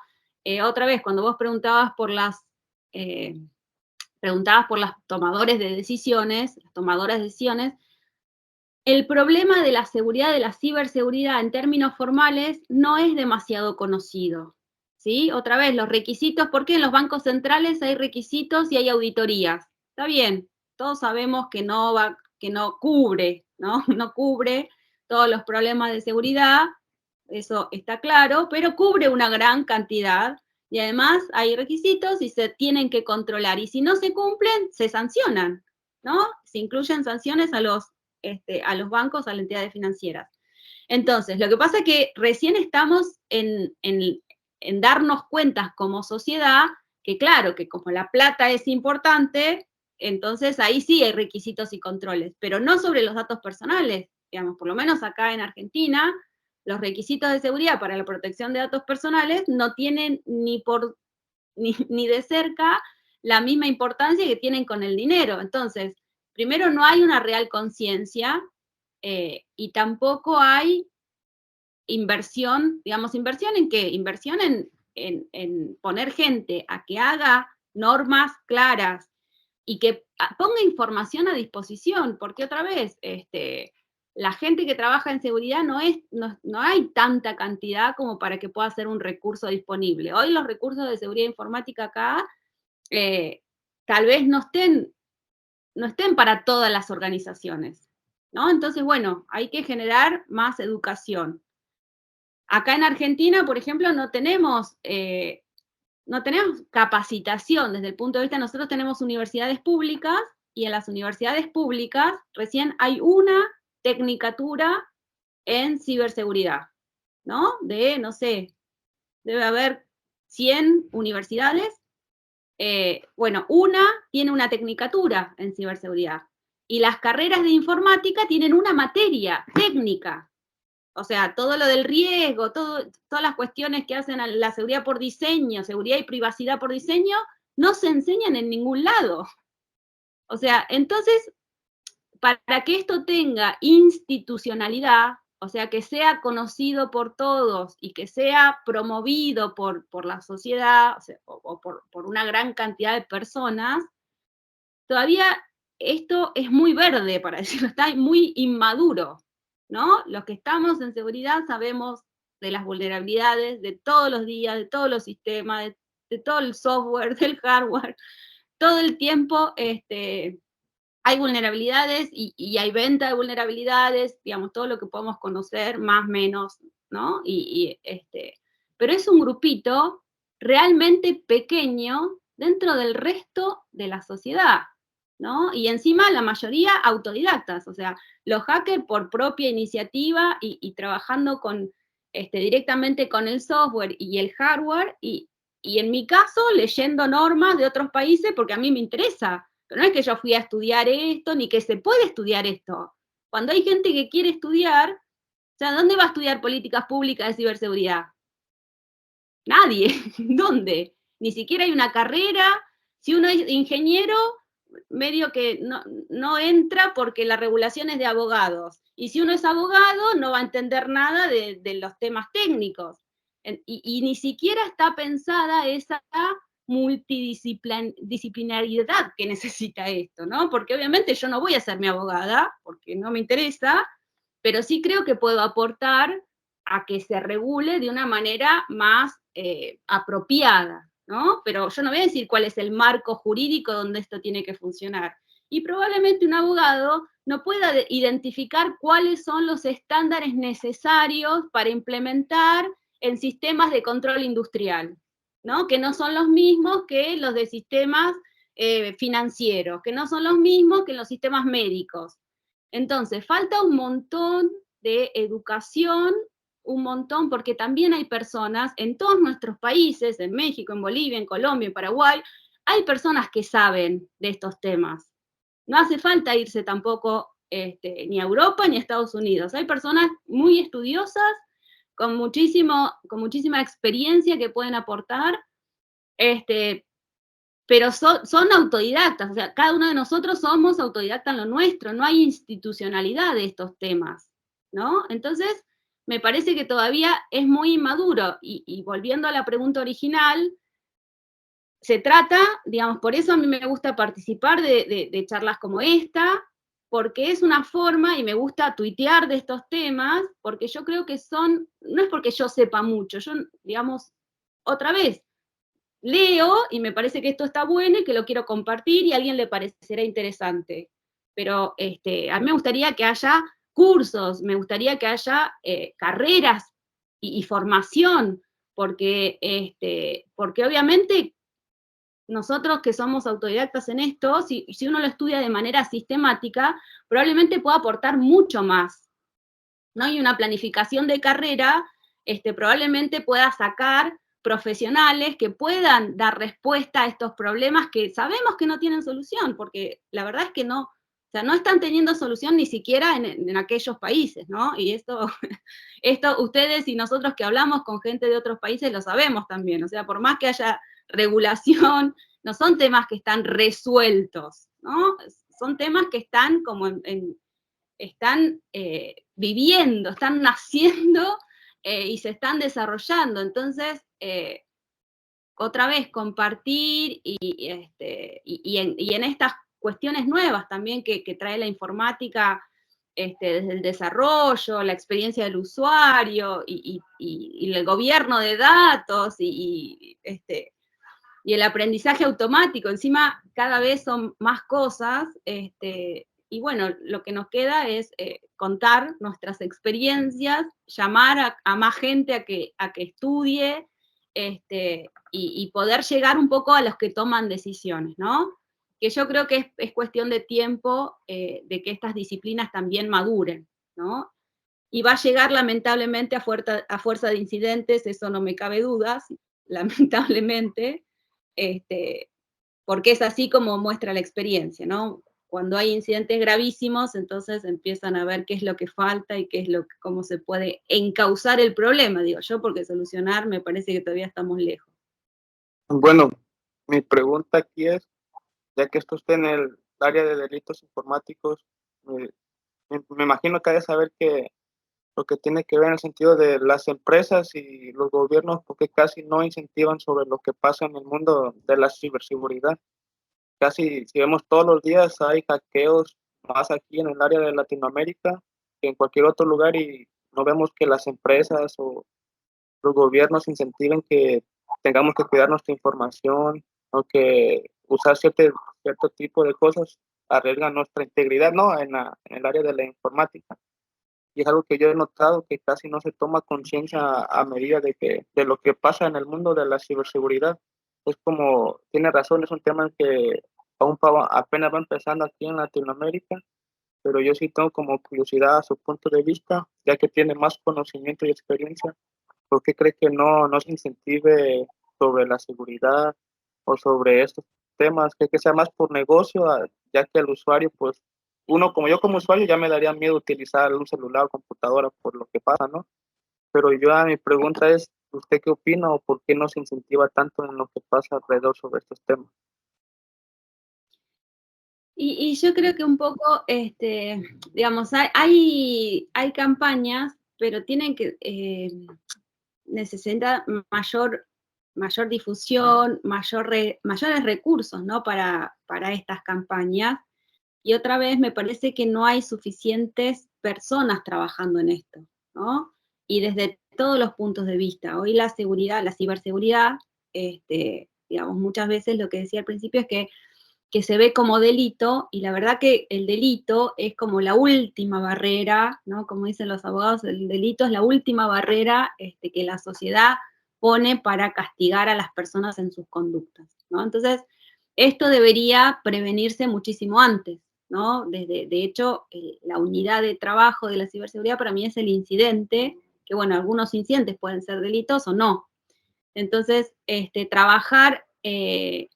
otra vez, cuando vos preguntabas por las tomadores de decisiones, las tomadoras de decisiones, el problema de la seguridad, de la ciberseguridad en términos formales, no es demasiado conocido, ¿sí? Otra vez, los requisitos, porque en los bancos centrales hay requisitos y hay auditorías. Está bien, todos sabemos que no cubre, ¿no? No cubre todos los problemas de seguridad, eso está claro, pero cubre una gran cantidad y además hay requisitos y se tienen que controlar. Y si no se cumplen, se sancionan, ¿no? Se incluyen sanciones a los bancos, a las entidades financieras. Entonces, lo que pasa es que recién estamos en darnos cuenta como sociedad que, claro, que como la plata es importante, entonces ahí sí hay requisitos y controles, pero no sobre los datos personales. Digamos, por lo menos acá en Argentina, los requisitos de seguridad para la protección de datos personales no tienen ni de cerca la misma importancia que tienen con el dinero. Entonces, primero no hay una real conciencia y tampoco hay inversión, digamos, ¿inversión en qué? Inversión en poner gente a que haga normas claras y que ponga información a disposición, porque otra vez, la gente que trabaja en seguridad no hay tanta cantidad como para que pueda ser un recurso disponible. Hoy los recursos de seguridad informática acá tal vez no estén para todas las organizaciones, ¿no? Entonces, bueno, hay que generar más educación. Acá en Argentina, por ejemplo, no tenemos capacitación desde el punto de vista, nosotros tenemos universidades públicas y en las universidades públicas recién hay una tecnicatura en ciberseguridad, ¿no? No sé, debe haber 100 universidades. Bueno, una tiene una tecnicatura en ciberseguridad y las carreras de informática tienen una materia técnica. O sea, todo lo del riesgo, todas las cuestiones que hacen a la seguridad por diseño, seguridad y privacidad por diseño, no se enseñan en ningún lado. O sea, entonces, para que esto tenga institucionalidad, o sea, que sea conocido por todos y que sea promovido por la sociedad, o sea, o por una gran cantidad de personas, todavía esto es muy verde, para decirlo, está muy inmaduro, ¿no? Los que estamos en seguridad sabemos de las vulnerabilidades de todos los días, de todos los sistemas, de todo el software, del hardware, todo el tiempo hay vulnerabilidades y hay venta de vulnerabilidades, digamos, todo lo que podemos conocer, más o menos, ¿no? Pero es un grupito realmente pequeño dentro del resto de la sociedad, ¿no? Y encima la mayoría autodidactas, o sea, los hackers por propia iniciativa y trabajando directamente con el software y el hardware, y en mi caso leyendo normas de otros países porque a mí me interesa. Pero no es que yo fui a estudiar esto, ni que se puede estudiar esto. Cuando hay gente que quiere estudiar, o sea, ¿dónde va a estudiar políticas públicas de ciberseguridad? Nadie. ¿Dónde? Ni siquiera hay una carrera. Si uno es ingeniero, medio que no entra porque la regulación es de abogados. Y si uno es abogado, no va a entender nada de los temas técnicos. Y ni siquiera está pensada esa multidisciplinaridad que necesita esto, ¿no? Porque obviamente yo no voy a ser mi abogada, porque no me interesa, pero sí creo que puedo aportar a que se regule de una manera más apropiada, ¿no? Pero yo no voy a decir cuál es el marco jurídico donde esto tiene que funcionar. Y probablemente un abogado no pueda identificar cuáles son los estándares necesarios para implementar en sistemas de control industrial, ¿no? Que no son los mismos que los de sistemas financieros, que no son los mismos que los sistemas médicos. Entonces, falta un montón de educación, un montón, porque también hay personas en todos nuestros países, en México, en Bolivia, en Colombia, en Paraguay, hay personas que saben de estos temas. No hace falta irse tampoco ni a Europa ni a Estados Unidos. Hay personas muy estudiosas con muchísima experiencia que pueden aportar, pero son autodidactas, o sea, cada uno de nosotros somos autodidactas en lo nuestro, no hay institucionalidad de estos temas, ¿no? Entonces, me parece que todavía es muy inmaduro. Y volviendo a la pregunta original, se trata, digamos, por eso a mí me gusta participar de charlas como esta, porque es una forma, y me gusta tuitear de estos temas, porque yo creo que no es porque yo sepa mucho, yo, digamos, otra vez, leo y me parece que esto está bueno y que lo quiero compartir y a alguien le parecerá interesante. Pero a mí me gustaría que haya cursos, me gustaría que haya carreras y formación, porque, porque obviamente nosotros que somos autodidactas en esto, si uno lo estudia de manera sistemática, probablemente pueda aportar mucho más, ¿no? Y una planificación de carrera probablemente pueda sacar profesionales que puedan dar respuesta a estos problemas que sabemos que no tienen solución, porque la verdad es que no, o sea, no están teniendo solución ni siquiera en aquellos países, ¿no? Y esto ustedes y nosotros que hablamos con gente de otros países lo sabemos también, o sea, por más que haya regulación, no son temas que están resueltos, ¿no? Son temas que están como están viviendo, están naciendo y se están desarrollando. Entonces, otra vez, compartir y en estas cuestiones nuevas también que trae la informática, desde el desarrollo, la experiencia del usuario y el gobierno de datos y el aprendizaje automático. Encima, cada vez son más cosas, y bueno, lo que nos queda es contar nuestras experiencias, llamar a más gente a que estudie, y poder llegar un poco a los que toman decisiones, ¿no? Que yo creo que es cuestión de tiempo de que estas disciplinas también maduren, ¿no? Y va a llegar lamentablemente a fuerza de incidentes, eso no me cabe dudas, lamentablemente, porque es así como muestra la experiencia, ¿no? Cuando hay incidentes gravísimos, entonces empiezan a ver qué es lo que falta y cómo se puede encauzar el problema, digo yo, porque solucionar me parece que todavía estamos lejos. Bueno, mi pregunta aquí es, ya que esto está en el área de delitos informáticos, me imagino que hay de saber que lo que tiene que ver en el sentido de las empresas y los gobiernos, porque casi no incentivan sobre lo que pasa en el mundo de la ciberseguridad. Casi, si vemos todos los días, hay hackeos más aquí en el área de Latinoamérica que en cualquier otro lugar y no vemos que las empresas o los gobiernos incentiven que tengamos que cuidar nuestra información o que usar cierto tipo de cosas arriesgan nuestra integridad, ¿no? En el área de la informática. Y es algo que yo he notado que casi no se toma conciencia a medida de lo que pasa en el mundo de la ciberseguridad. Es como, tiene razón, es un tema que apenas va empezando aquí en Latinoamérica, pero yo sí tengo como curiosidad a su punto de vista, ya que tiene más conocimiento y experiencia. ¿Por qué cree que no se incentive sobre la seguridad o sobre estos temas? ¿Cree que sea más por negocio, ya que el usuario, pues, yo como usuario ya me daría miedo utilizar un celular o computadora por lo que pasa, ¿no? Pero mi pregunta es, ¿usted qué opina o por qué no se incentiva tanto en lo que pasa alrededor sobre estos temas? Y yo creo que un poco, digamos, hay campañas, pero tienen que, necesita mayor difusión, mayores recursos, ¿no? Para estas campañas. Y otra vez me parece que no hay suficientes personas trabajando en esto, ¿no? Y desde todos los puntos de vista. Hoy la ciberseguridad, digamos, muchas veces lo que decía al principio es que se ve como delito, y la verdad que el delito es como la última barrera, ¿no? Como dicen los abogados, el delito es la última barrera que la sociedad pone para castigar a las personas en sus conductas, ¿no? Entonces, esto debería prevenirse muchísimo antes, ¿no? De hecho, la unidad de trabajo de la ciberseguridad para mí es el incidente, que bueno, algunos incidentes pueden ser delitos o no. Entonces, trabajar en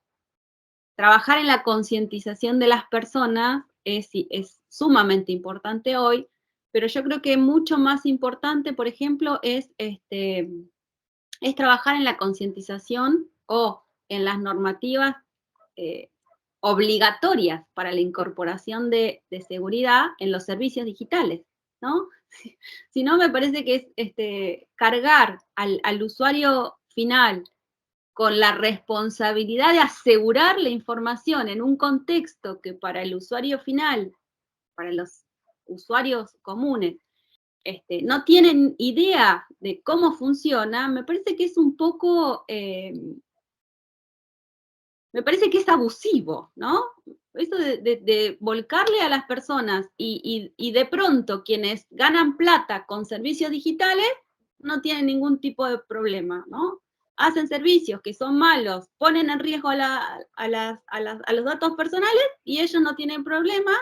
la concientización de las personas es sumamente importante hoy, pero yo creo que mucho más importante, por ejemplo, es trabajar en la concientización o en las normativas obligatorias para la incorporación de seguridad en los servicios digitales, ¿no? Si no, me parece que es cargar al usuario final con la responsabilidad de asegurar la información en un contexto que para el usuario final, para los usuarios comunes, no tienen idea de cómo funciona, me parece que es un poco, me parece que es abusivo, ¿no? Eso de volcarle a las personas y de pronto quienes ganan plata con servicios digitales no tienen ningún tipo de problema, ¿no? Hacen servicios que son malos, ponen en riesgo a los datos personales y ellos no tienen problema.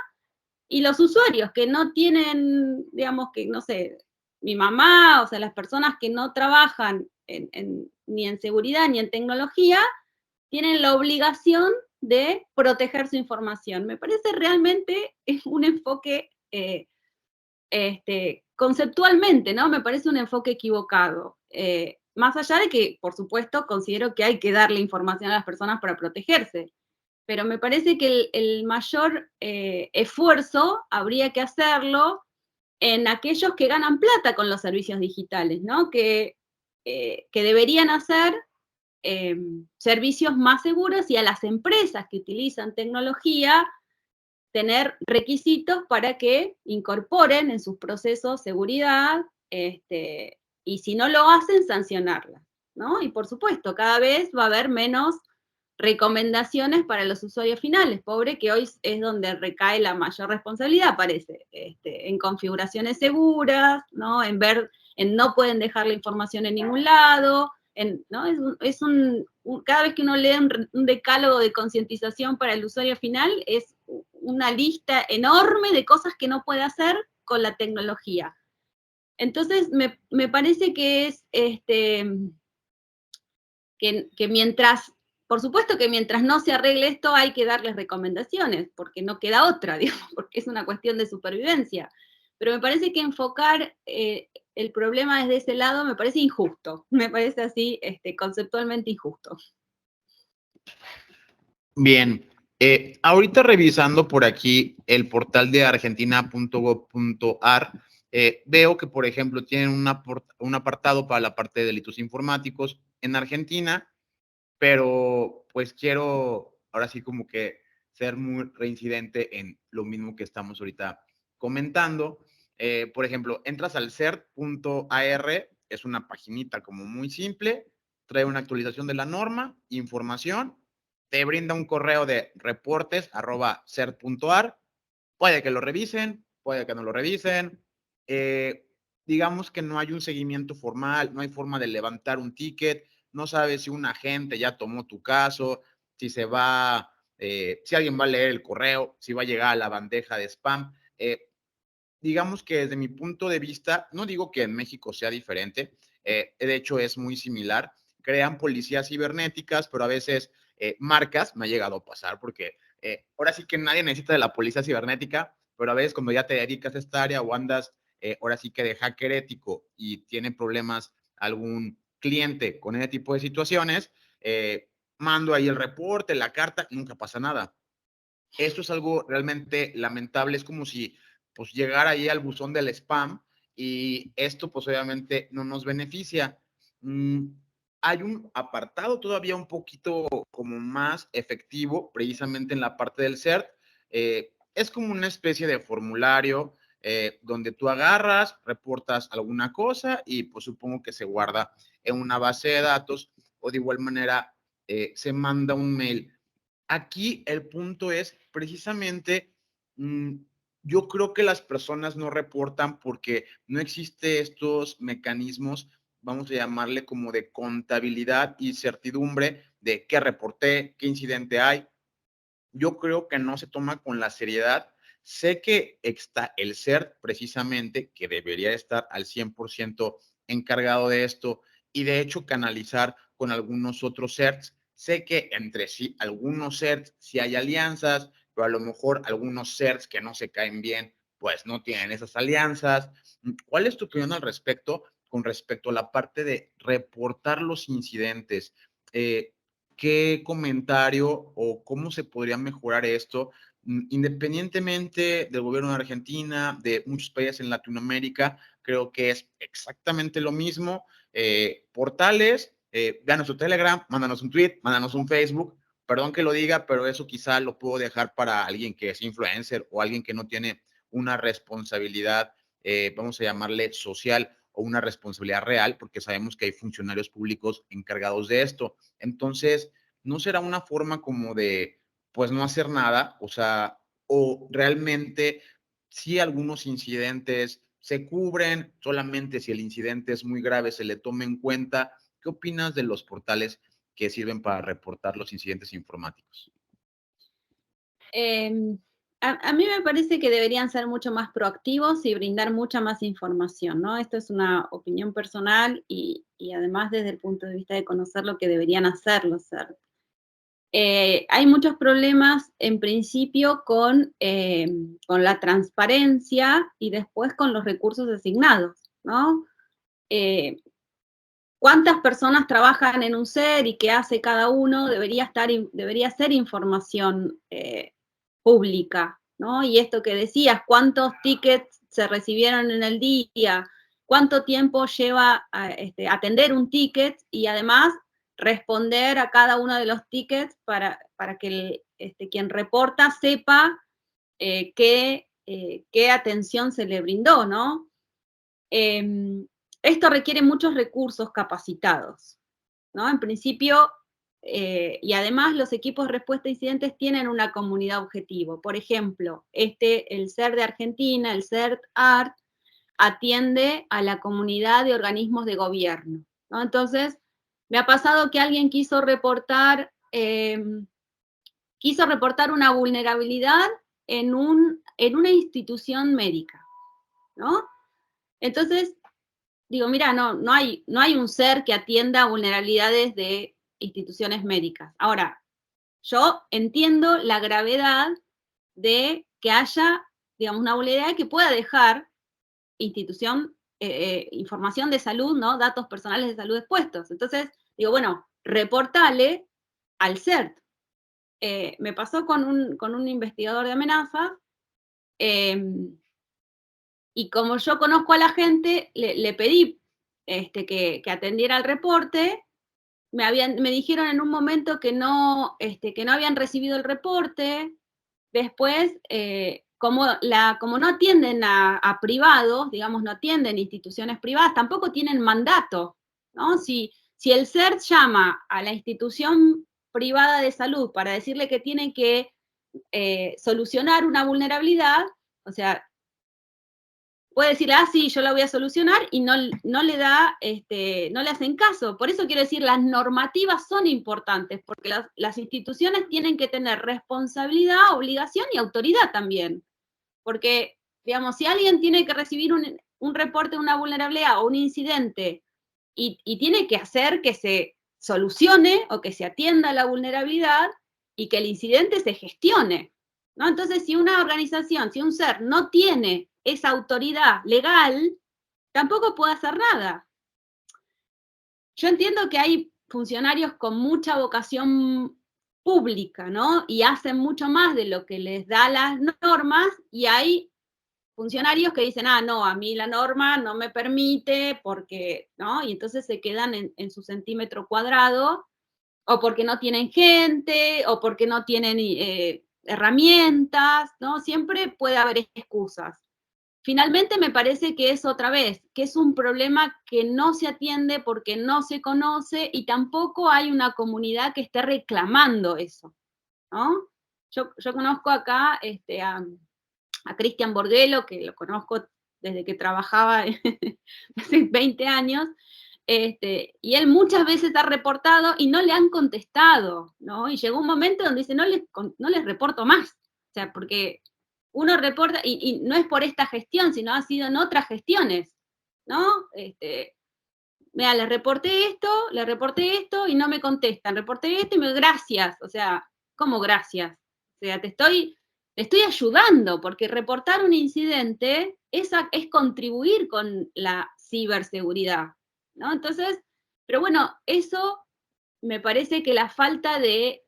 Y los usuarios que no tienen, digamos que, no sé, mi mamá, o sea, las personas que no trabajan ni en seguridad ni en tecnología, tienen la obligación de proteger su información. Me parece realmente un enfoque, conceptualmente, ¿no? Me parece un enfoque equivocado. Más allá de que, por supuesto, considero que hay que darle información a las personas para protegerse, pero me parece que el mayor esfuerzo habría que hacerlo en aquellos que ganan plata con los servicios digitales, ¿no? Que deberían hacer servicios más seguros y a las empresas que utilizan tecnología tener requisitos para que incorporen en sus procesos seguridad, y si no lo hacen, sancionarlas, ¿no? Y por supuesto, cada vez va a haber menos recomendaciones para los usuarios finales, pobre que hoy es donde recae la mayor responsabilidad, parece, en configuraciones seguras, ¿no? En no pueden dejar la información en ningún lado, ¿no? Cada vez que uno lee un decálogo de concientización para el usuario final, es una lista enorme de cosas que no puede hacer con la tecnología. Entonces, me parece que es que mientras, por supuesto que mientras no se arregle esto, hay que darles recomendaciones, porque no queda otra, digamos, porque es una cuestión de supervivencia. Pero me parece que enfocar el problema desde ese lado me parece injusto, me parece así conceptualmente injusto. Bien, ahorita revisando por aquí el portal de argentina.gov.ar, veo que, por ejemplo, tienen un apartado para la parte de delitos informáticos en Argentina, pero pues quiero ahora sí como que ser muy reincidente en lo mismo que estamos ahorita comentando. Por ejemplo, entras al cert.ar, es una paginita como muy simple, trae una actualización de la norma, información, te brinda un correo de reportes@cert.ar, puede que lo revisen, puede que no lo revisen, digamos que no hay un seguimiento formal, no hay forma de levantar un ticket, no sabes si un agente ya tomó tu caso, si se va, si alguien va a leer el correo, si va a llegar a la bandeja de spam. Digamos que desde mi punto de vista, no digo que en México sea diferente, de hecho es muy similar, crean policías cibernéticas, pero a veces marcas, me ha llegado a pasar, porque ahora sí que nadie necesita de la policía cibernética, pero a veces cuando ya te dedicas a esta área o andas ahora sí que de hacker ético y tiene problemas algún cliente con ese tipo de situaciones, mando ahí el reporte, la carta, nunca pasa nada. Esto es algo realmente lamentable, es como si pues llegara ahí al buzón del spam y esto pues obviamente no nos beneficia. Hay un apartado todavía un poquito como más efectivo precisamente en la parte del CERT. Es como una especie de formulario donde tú agarras, reportas alguna cosa y pues supongo que se guarda en una base de datos o de igual manera se manda un mail. Aquí el punto es precisamente, yo creo que las personas no reportan porque no existe estos mecanismos, vamos a llamarle como de contabilidad y certidumbre de qué reporté, qué incidente hay. Yo creo que no se toma con la seriedad. Sé que está el CERT precisamente, que debería estar al 100% encargado de esto y de hecho canalizar con algunos otros CERTs. Sé que entre sí, algunos CERTs sí hay alianzas, pero a lo mejor algunos CERTs que no se caen bien, pues no tienen esas alianzas. ¿Cuál es tu opinión al respecto con respecto a la parte de reportar los incidentes? ¿Qué comentario o cómo se podría mejorar esto independientemente del gobierno de Argentina, de muchos países en Latinoamérica, creo que es exactamente lo mismo. Portales, vean nuestro Telegram, mándanos un tweet, mándanos un Facebook. Perdón que lo diga, pero eso quizá lo puedo dejar para alguien que es influencer o alguien que no tiene una responsabilidad, vamos a llamarle social, o una responsabilidad real, porque sabemos que hay funcionarios públicos encargados de esto. Entonces, ¿no será una forma como de, pues, no hacer nada? O sea, o realmente si algunos incidentes se cubren, solamente si el incidente es muy grave se le tome en cuenta. ¿Qué opinas de los portales que sirven para reportar los incidentes informáticos? A mí me parece que deberían ser mucho más proactivos y brindar mucha más información, ¿no? Esto es una opinión personal y además desde el punto de vista de conocer lo que deberían hacer los CERT. Hay muchos problemas en principio con la transparencia y después con los recursos asignados, ¿no? ¿Cuántas personas trabajan en un CER y qué hace cada uno? Debería ser información pública, ¿no? Y esto que decías, ¿cuántos tickets se recibieron en el día? ¿Cuánto tiempo lleva atender un ticket? Y además responder a cada uno de los tickets para que quien reporta sepa qué atención se le brindó, ¿no? Esto requiere muchos recursos capacitados, ¿no? En principio, y además los equipos de respuesta a incidentes tienen una comunidad objetivo. Por ejemplo, el CERT de Argentina, el CERT-ART, atiende a la comunidad de organismos de gobierno, ¿no? Entonces, me ha pasado que alguien quiso reportar una vulnerabilidad en una institución médica, ¿no? Entonces, digo, mira, no hay un CER que atienda vulnerabilidades de instituciones médicas. Ahora, yo entiendo la gravedad de que haya, digamos, una vulnerabilidad que pueda dejar información de salud, ¿no? Datos personales de salud expuestos. Entonces, digo, bueno, reportale al CERT. Me pasó con un investigador de amenazas, y como yo conozco a la gente, le pedí que atendiera el reporte. Me dijeron en un momento que no habían recibido el reporte. Después, como no atienden a privados, digamos, no atienden instituciones privadas, tampoco tienen mandato, ¿no? Si el CERT llama a la institución privada de salud para decirle que tiene que solucionar una vulnerabilidad, o sea, puede decir, sí, yo la voy a solucionar, y no le hacen caso. Por eso quiero decir, las normativas son importantes, porque las instituciones tienen que tener responsabilidad, obligación y autoridad también. Porque, digamos, si alguien tiene que recibir un reporte de una vulnerabilidad o un incidente y tiene que hacer que se solucione o que se atienda la vulnerabilidad y que el incidente se gestione, ¿no? Entonces, si una organización, si un CERT no tiene esa autoridad legal, tampoco puede hacer nada. Yo entiendo que hay funcionarios con mucha vocación pública, ¿no? Y hacen mucho más de lo que les da las normas, y hay funcionarios que dicen, no, a mí la norma no me permite porque, ¿no? Y entonces se quedan en su centímetro cuadrado, o porque no tienen gente, o porque no tienen herramientas, ¿no? Siempre puede haber excusas. Finalmente me parece que es otra vez, que es un problema que no se atiende porque no se conoce y tampoco hay una comunidad que esté reclamando eso, ¿no? Yo conozco acá a Cristian Borghelo, que lo conozco desde que trabajaba hace 20 años, y él muchas veces ha reportado y no le han contestado, ¿no? Y llegó un momento donde dice, no les reporto más, o sea, porque uno reporta, y no es por esta gestión, sino ha sido en otras gestiones, ¿no? Mira, le reporté esto y no me contestan, reporté esto y gracias, o sea, ¿cómo gracias? O sea, te estoy ayudando, porque reportar un incidente es contribuir con la ciberseguridad, ¿no? Entonces, pero bueno, eso me parece que la falta de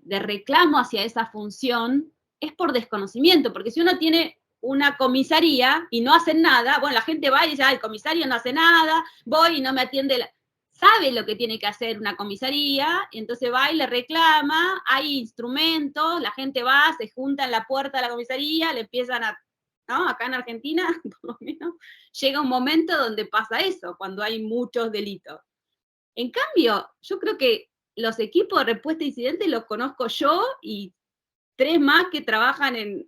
reclamo hacia esa función es por desconocimiento, porque si uno tiene una comisaría y no hacen nada, bueno, la gente va y dice, el comisario no hace nada, voy y no me atiende. Sabe lo que tiene que hacer una comisaría, y entonces va y le reclama, hay instrumentos, la gente va, se junta en la puerta de la comisaría, le empiezan a, ¿no? Acá en Argentina, por lo menos, llega un momento donde pasa eso, cuando hay muchos delitos. En cambio, yo creo que los equipos de respuesta a incidentes los conozco yo y 3 más que trabajan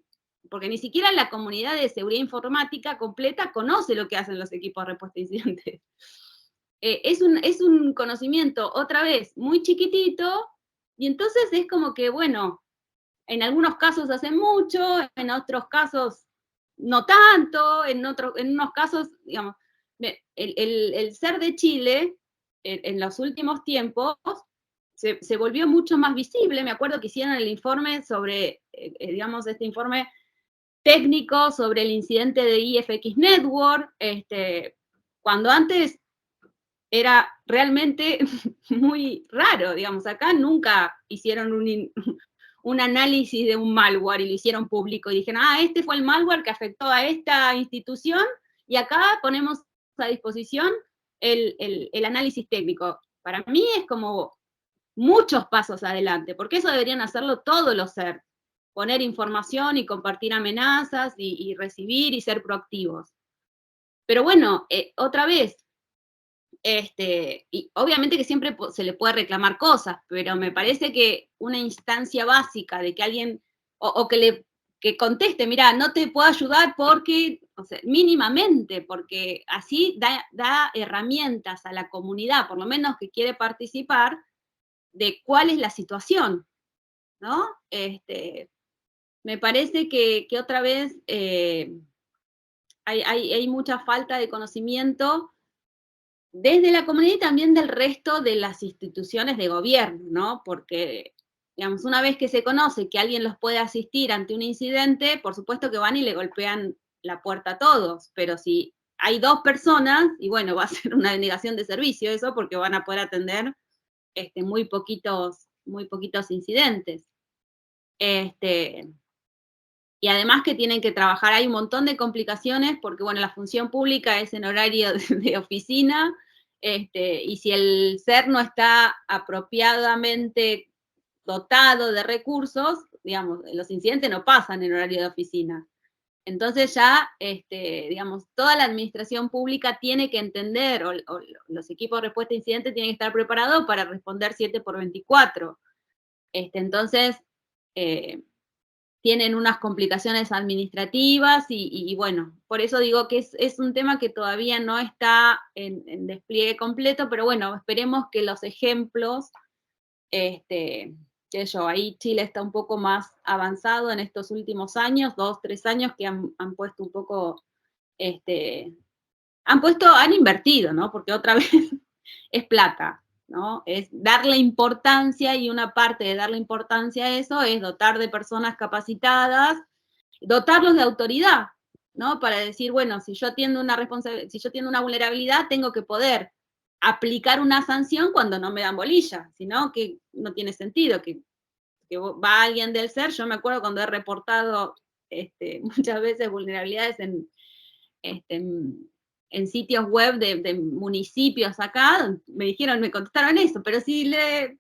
porque ni siquiera la comunidad de seguridad informática completa conoce lo que hacen los equipos de respuesta a incidentes. Es un conocimiento, otra vez, muy chiquitito, y entonces es como que, bueno, en algunos casos hacen mucho, en otros casos no tanto, en unos casos, digamos, el ser de Chile, en los últimos tiempos, se volvió mucho más visible. Me acuerdo que hicieron el informe sobre, digamos, este informe técnico sobre el incidente de IFX Network, cuando antes era realmente muy raro, digamos, acá nunca hicieron un análisis de un malware y lo hicieron público y dijeron, este fue el malware que afectó a esta institución y acá ponemos a disposición el análisis técnico. Para mí es como muchos pasos adelante, porque eso deberían hacerlo todos los CERT, poner información y compartir amenazas y recibir y ser proactivos. Pero bueno, otra vez, y obviamente que siempre se le puede reclamar cosas, pero me parece que una instancia básica de que alguien, o que conteste, mira, no te puedo ayudar porque, o sea, mínimamente, porque así da herramientas a la comunidad, por lo menos que quiere participar, de cuál es la situación, ¿no? Me parece que otra vez hay mucha falta de conocimiento desde la comunidad y también del resto de las instituciones de gobierno, ¿no? Porque, digamos, una vez que se conoce que alguien los puede asistir ante un incidente, por supuesto que van y le golpean la puerta a todos, pero si hay 2 personas, y bueno, va a ser una denegación de servicio eso, porque van a poder atender muy poquitos incidentes. Y además que tienen que trabajar, hay un montón de complicaciones, porque bueno, la función pública es en horario de oficina, y si el SER no está apropiadamente dotado de recursos, digamos, los incidentes no pasan en horario de oficina. Entonces ya, digamos, toda la administración pública tiene que entender, o los equipos de respuesta a incidentes tienen que estar preparados para responder 7x24. Entonces, tienen unas complicaciones administrativas y bueno, por eso digo que es un tema que todavía no está en despliegue completo, pero bueno, esperemos que los ejemplos, ahí Chile está un poco más avanzado en estos últimos años, 2, 3 años que han puesto un poco, han invertido, ¿no? Porque otra vez es plata, ¿no? Es darle importancia, y una parte de darle importancia a eso es dotar de personas capacitadas, dotarlos de autoridad, ¿no? Para decir, bueno, si yo atiendo una vulnerabilidad, tengo que poder aplicar una sanción cuando no me dan bolilla, sino que no tiene sentido que va alguien del SER. Yo me acuerdo cuando he reportado muchas veces vulnerabilidades en sitios web de municipios acá, me contestaron eso, pero si le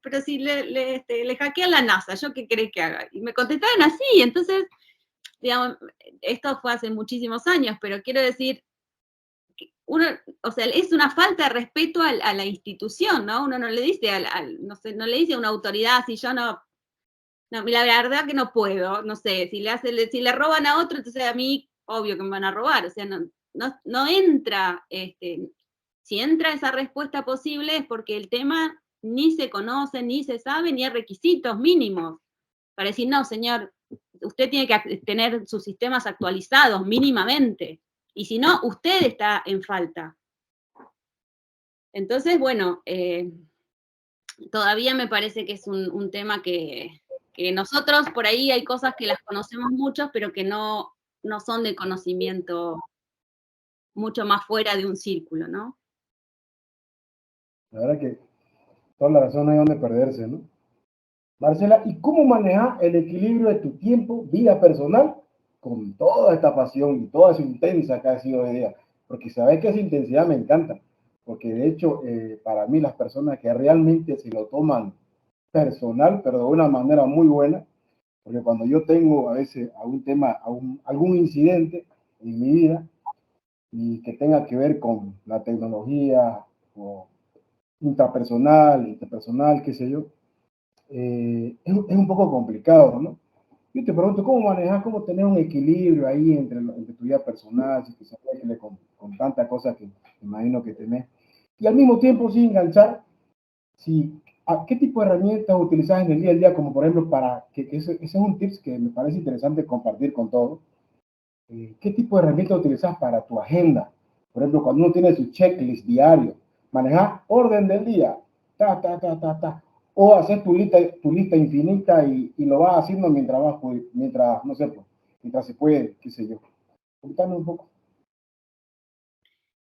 hackean la NASA, ¿yo qué querés que haga? Y me contestaron así, entonces, digamos, esto fue hace muchísimos años, pero quiero decir, o sea, es una falta de respeto a la institución, ¿no? Uno no le dice no le dice a una autoridad, si yo no, la verdad que no puedo, no sé, si le roban a otro, entonces a mí, obvio que me van a robar, o sea, no entra, si entra esa respuesta posible es porque el tema ni se conoce, ni se sabe, ni hay requisitos mínimos para decir, no, señor, usted tiene que tener sus sistemas actualizados mínimamente, y si no, usted está en falta. Entonces, bueno, todavía me parece que es un tema que nosotros por ahí hay cosas que las conocemos mucho, pero que no son de conocimiento mucho más fuera de un círculo, ¿no? La verdad que toda la razón, hay donde perderse, ¿no? Marcela, ¿y cómo manejar el equilibrio de tu tiempo, vida personal, con toda esta pasión y toda esa intensa que ha sido hoy día? Porque sabes que esa intensidad me encanta, porque de hecho, para mí las personas que realmente se lo toman personal, pero de una manera muy buena, porque cuando yo tengo a veces algún tema, algún incidente en mi vida y que tenga que ver con la tecnología o intrapersonal, interpersonal, qué sé yo, es un poco complicado, ¿no? Yo te pregunto, ¿cómo manejar, cómo tener un equilibrio ahí entre tu vida personal, si que se mezcle con tantas cosas que imagino que tenés, y al mismo tiempo sin enganchar, si, ¿qué tipo de herramientas utilizas en el día a día, como por ejemplo para, que ese es un tips que me parece interesante compartir con todos, ¿qué tipo de herramientas utilizas para tu agenda? Por ejemplo, cuando uno tiene su checklist diario, manejar orden del día, ta, ta, ta, ta, ta, o hacer tu lista infinita y lo vas haciendo mientras vas, mientras, no sé, pues, mientras se puede, qué sé yo. Contame un poco.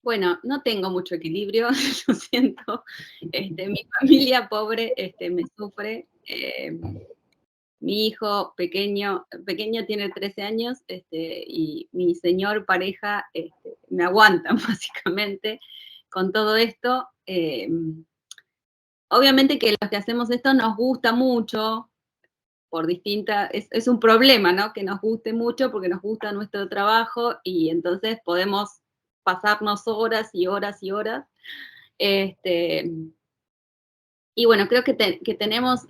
Bueno, no tengo mucho equilibrio, lo siento. Mi familia pobre me sufre. Mi hijo pequeño tiene 13 años, y mi señor pareja me aguantan básicamente con todo esto. Obviamente que los que hacemos esto nos gusta mucho, por distintas, es un problema, ¿no? Que nos guste mucho porque nos gusta nuestro trabajo y entonces podemos pasarnos horas y horas y horas. Este, y bueno, creo que tenemos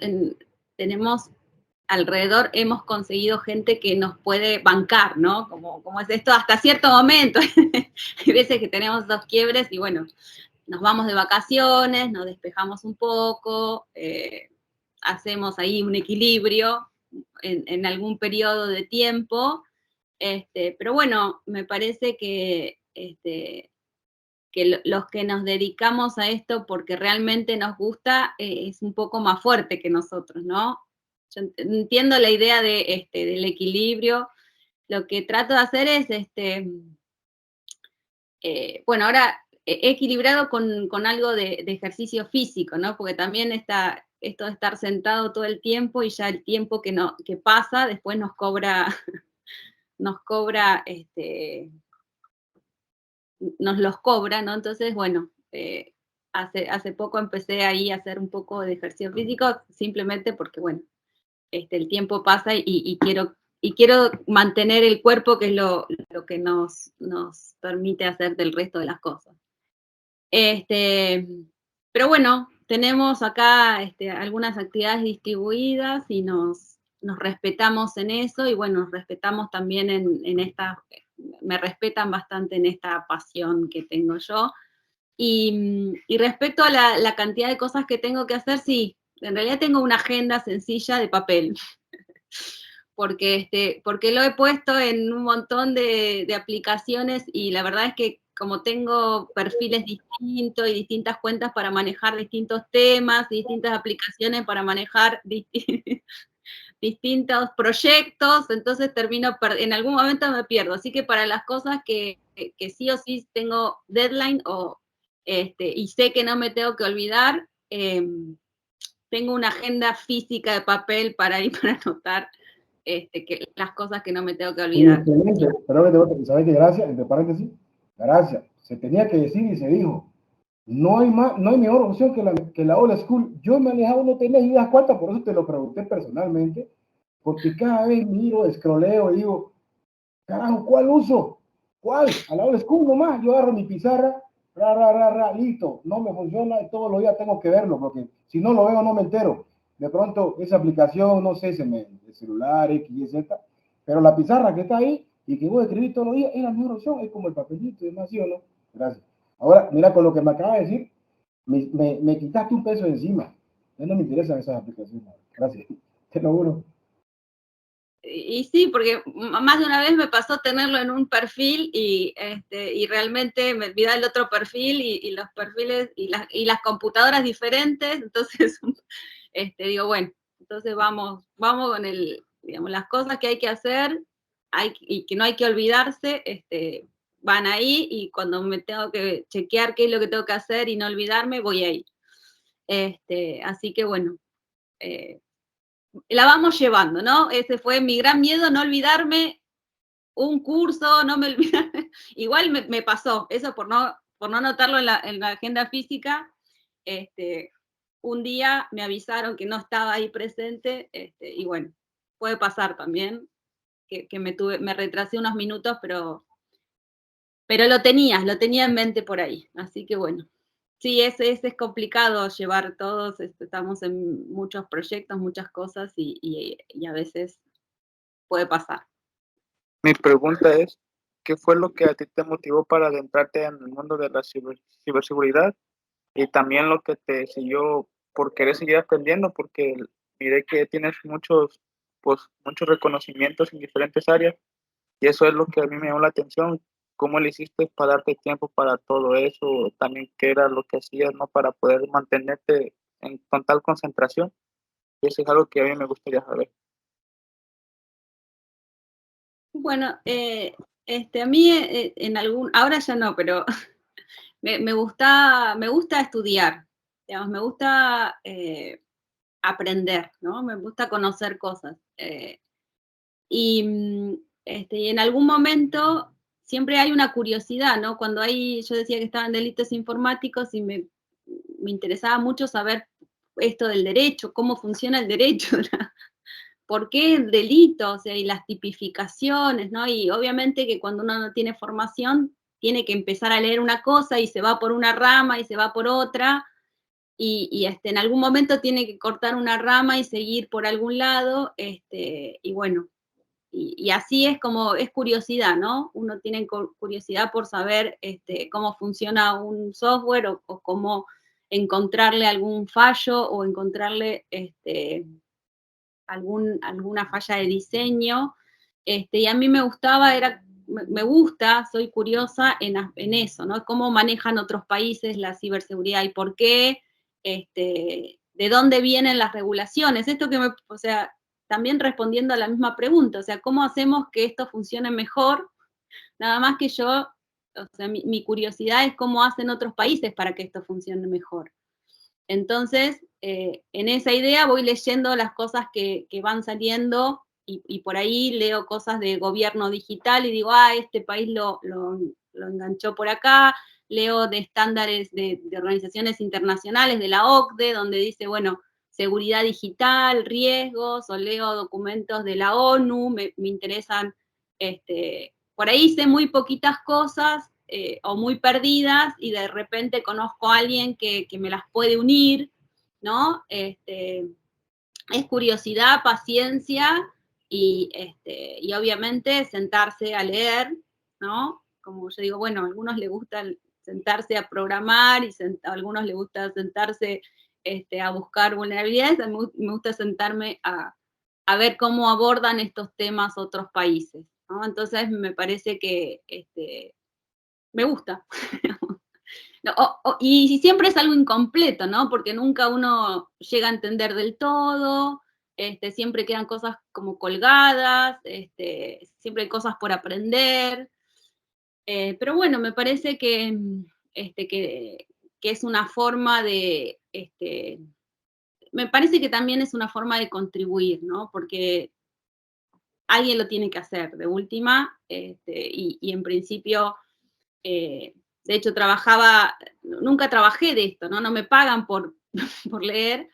alrededor, hemos conseguido gente que nos puede bancar, ¿no? Como es esto hasta cierto momento. Hay veces que tenemos dos quiebres y bueno, nos vamos de vacaciones, nos despejamos un poco, hacemos ahí un equilibrio en algún periodo de tiempo, pero bueno, me parece que los que nos dedicamos a esto porque realmente nos gusta, es un poco más fuerte que nosotros, ¿no? Yo entiendo la idea del equilibrio. Lo que trato de hacer es, bueno, ahora he equilibrado con algo de ejercicio físico, ¿no? Porque también está esto de estar sentado todo el tiempo y ya el tiempo que pasa después nos cobra, nos cobra, nos los cobra, ¿no? Entonces, bueno, hace poco empecé ahí a hacer un poco de ejercicio físico, simplemente porque, bueno, el tiempo pasa y quiero mantener el cuerpo, que es lo que nos permite hacer del resto de las cosas. Este, pero bueno, tenemos acá algunas actividades distribuidas y nos respetamos en eso y bueno, nos respetamos también en esta, me respetan bastante en esta pasión que tengo yo. Y respecto a la cantidad de cosas que tengo que hacer, sí, en realidad tengo una agenda sencilla de papel, porque lo he puesto en un montón de aplicaciones y la verdad es que como tengo perfiles distintos y distintas cuentas para manejar distintos temas, distintas aplicaciones para manejar distintos proyectos, entonces en algún momento me pierdo. Así que para las cosas que sí o sí tengo deadline y sé que no me tengo que olvidar, tengo una agenda física de papel para ir para anotar las cosas que no me tengo que Oye, olvidar. excelente, pero ¿sabes qué? Gracias, entre paréntesis, gracias. Se tenía que decir y se dijo. No hay mejor opción que la old school. Yo me he manejado, no tenía ideas cuántas, por eso te lo pregunté personalmente, porque cada vez miro, escroleo y digo, carajo, ¿cuál uso? ¿Cuál? A la old school nomás. Yo agarro mi pizarra, listo. No me funciona y todos los días tengo que verlo, porque si no lo veo no me entero. De pronto esa aplicación, no sé, el celular, X, Y, Z, pero la pizarra que está ahí y que voy a escribir todos los días es la mejor opción, es como el papelito y demás, ¿sí o no? Gracias. Ahora, mira, con lo que me acaba de decir, me quitaste un peso de encima. Ya no me interesan esas aplicaciones. Gracias. Te lo juro. Y sí, porque más de una vez me pasó tenerlo en un perfil y realmente me olvidaba el otro perfil y los perfiles y las computadoras diferentes, entonces digo, bueno, entonces vamos con digamos, las cosas que hay que hacer y que no hay que olvidarse, van ahí y cuando me tengo que chequear qué es lo que tengo que hacer y no olvidarme, voy ahí. Así que bueno, la vamos llevando, ¿no? Ese fue mi gran miedo, no olvidarme un curso, no me olvidarme. Igual me pasó, eso por no anotarlo en la agenda física, un día me avisaron que no estaba ahí presente, y bueno, puede pasar también, que me retrasé unos minutos, pero lo tenía en mente por ahí. Así que bueno, sí, es complicado llevar todos, estamos en muchos proyectos, muchas cosas y a veces puede pasar. Mi pregunta es, ¿qué fue lo que a ti te motivó para adentrarte en el mundo de la ciberseguridad? Y también lo que te siguió por querer seguir aprendiendo, porque miré que tienes muchos reconocimientos en diferentes áreas, y eso es lo que a mí me llamó la atención. ¿Cómo le hiciste para darte tiempo para todo eso? También qué era lo que hacías, ¿no? Para poder mantenerte con tal concentración. Eso es algo que a mí me gustaría saber. Bueno, a mí ahora ya no, pero me gusta estudiar, digamos, me gusta aprender, ¿no? Me gusta conocer cosas. Y en algún momento siempre hay una curiosidad, ¿no? Yo decía que estaba en delitos informáticos y me interesaba mucho saber esto del derecho, cómo funciona el derecho, por qué el delito, o sea, y las tipificaciones, ¿no? Y obviamente que cuando uno no tiene formación, tiene que empezar a leer una cosa y se va por una rama y se va por otra, y en algún momento tiene que cortar una rama y seguir por algún lado, y bueno, y así es como, es curiosidad, ¿no? Uno tiene curiosidad por saber cómo funciona un software o cómo encontrarle algún fallo o encontrarle alguna falla de diseño. Y a mí me gusta, soy curiosa en eso, ¿no? Cómo manejan otros países la ciberseguridad y por qué, de dónde vienen las regulaciones. O sea, también respondiendo a la misma pregunta, o sea, ¿cómo hacemos que esto funcione mejor? Nada más que o sea, mi curiosidad es cómo hacen otros países para que esto funcione mejor. Entonces, en esa idea voy leyendo las cosas que van saliendo y por ahí leo cosas de gobierno digital y digo, este país lo enganchó por acá, leo de estándares de organizaciones internacionales, de la OCDE, donde dice, bueno, seguridad digital, riesgos, o leo documentos de la ONU, me interesan, por ahí sé muy poquitas cosas, o muy perdidas y de repente conozco a alguien que me las puede unir, ¿no? Es curiosidad, paciencia y obviamente sentarse a leer, ¿no? Como yo digo, bueno, a algunos les gusta sentarse a programar y a algunos les gusta sentarse a buscar vulnerabilidades, a mí me gusta sentarme a ver cómo abordan estos temas otros países, ¿no? Entonces me parece que me gusta. No, y siempre es algo incompleto, ¿no? Porque nunca uno llega a entender del todo, siempre quedan cosas como colgadas, siempre hay cosas por aprender. Pero bueno, me parece que es una forma me parece que también es una forma de contribuir, ¿no? Porque alguien lo tiene que hacer, de última, y en principio, de hecho, nunca trabajé de esto, ¿no? No me pagan por, por leer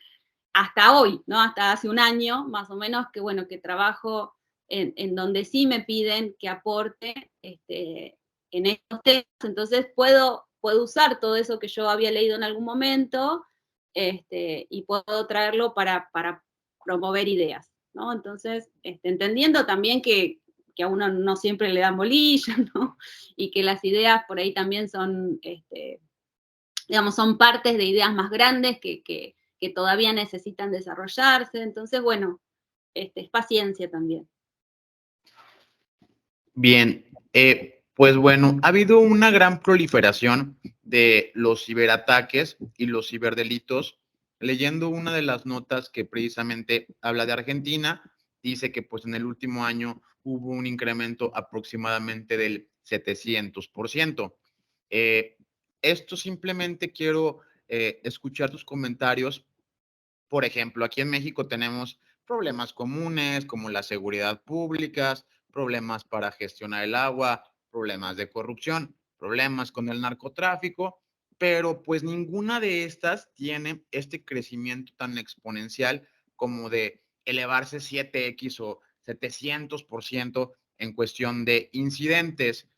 hasta hoy, ¿no? Hasta hace un año, más o menos, que bueno, que trabajo en donde sí me piden que aporte en estos temas, entonces puedo usar todo eso que yo había leído en algún momento, y puedo traerlo para promover ideas, ¿no? Entonces, entendiendo también que a uno no siempre le dan bolilla, ¿no? Y que las ideas por ahí también son, digamos, son partes de ideas más grandes que todavía necesitan desarrollarse. Entonces, bueno, es paciencia también. Bien, pues bueno, ha habido una gran proliferación de los ciberataques y los ciberdelitos. Leyendo una de las notas que precisamente habla de Argentina, dice que pues en el último año hubo un incremento aproximadamente del 700%. Esto simplemente quiero escuchar tus comentarios. Por ejemplo, aquí en México tenemos problemas comunes como la seguridad pública, problemas para gestionar el agua, problemas de corrupción, problemas con el narcotráfico, pero pues ninguna de estas tiene este crecimiento tan exponencial como de elevarse 7x o 700% en cuestión de incidentes.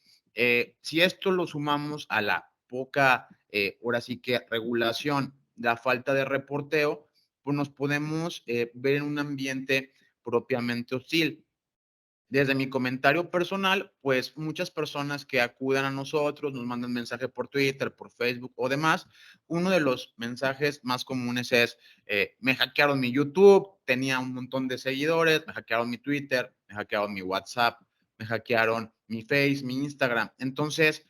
Si esto lo sumamos a la poca, ahora sí que regulación, la falta de reporteo, pues nos podemos ver en un ambiente propiamente hostil. Desde mi comentario personal, pues muchas personas que acudan a nosotros nos mandan mensaje por Twitter, por Facebook o demás. Uno de los mensajes más comunes es, me hackearon mi YouTube, tenía un montón de seguidores, me hackearon mi Twitter, me hackearon mi WhatsApp, me hackearon mi Face, mi Instagram. Entonces,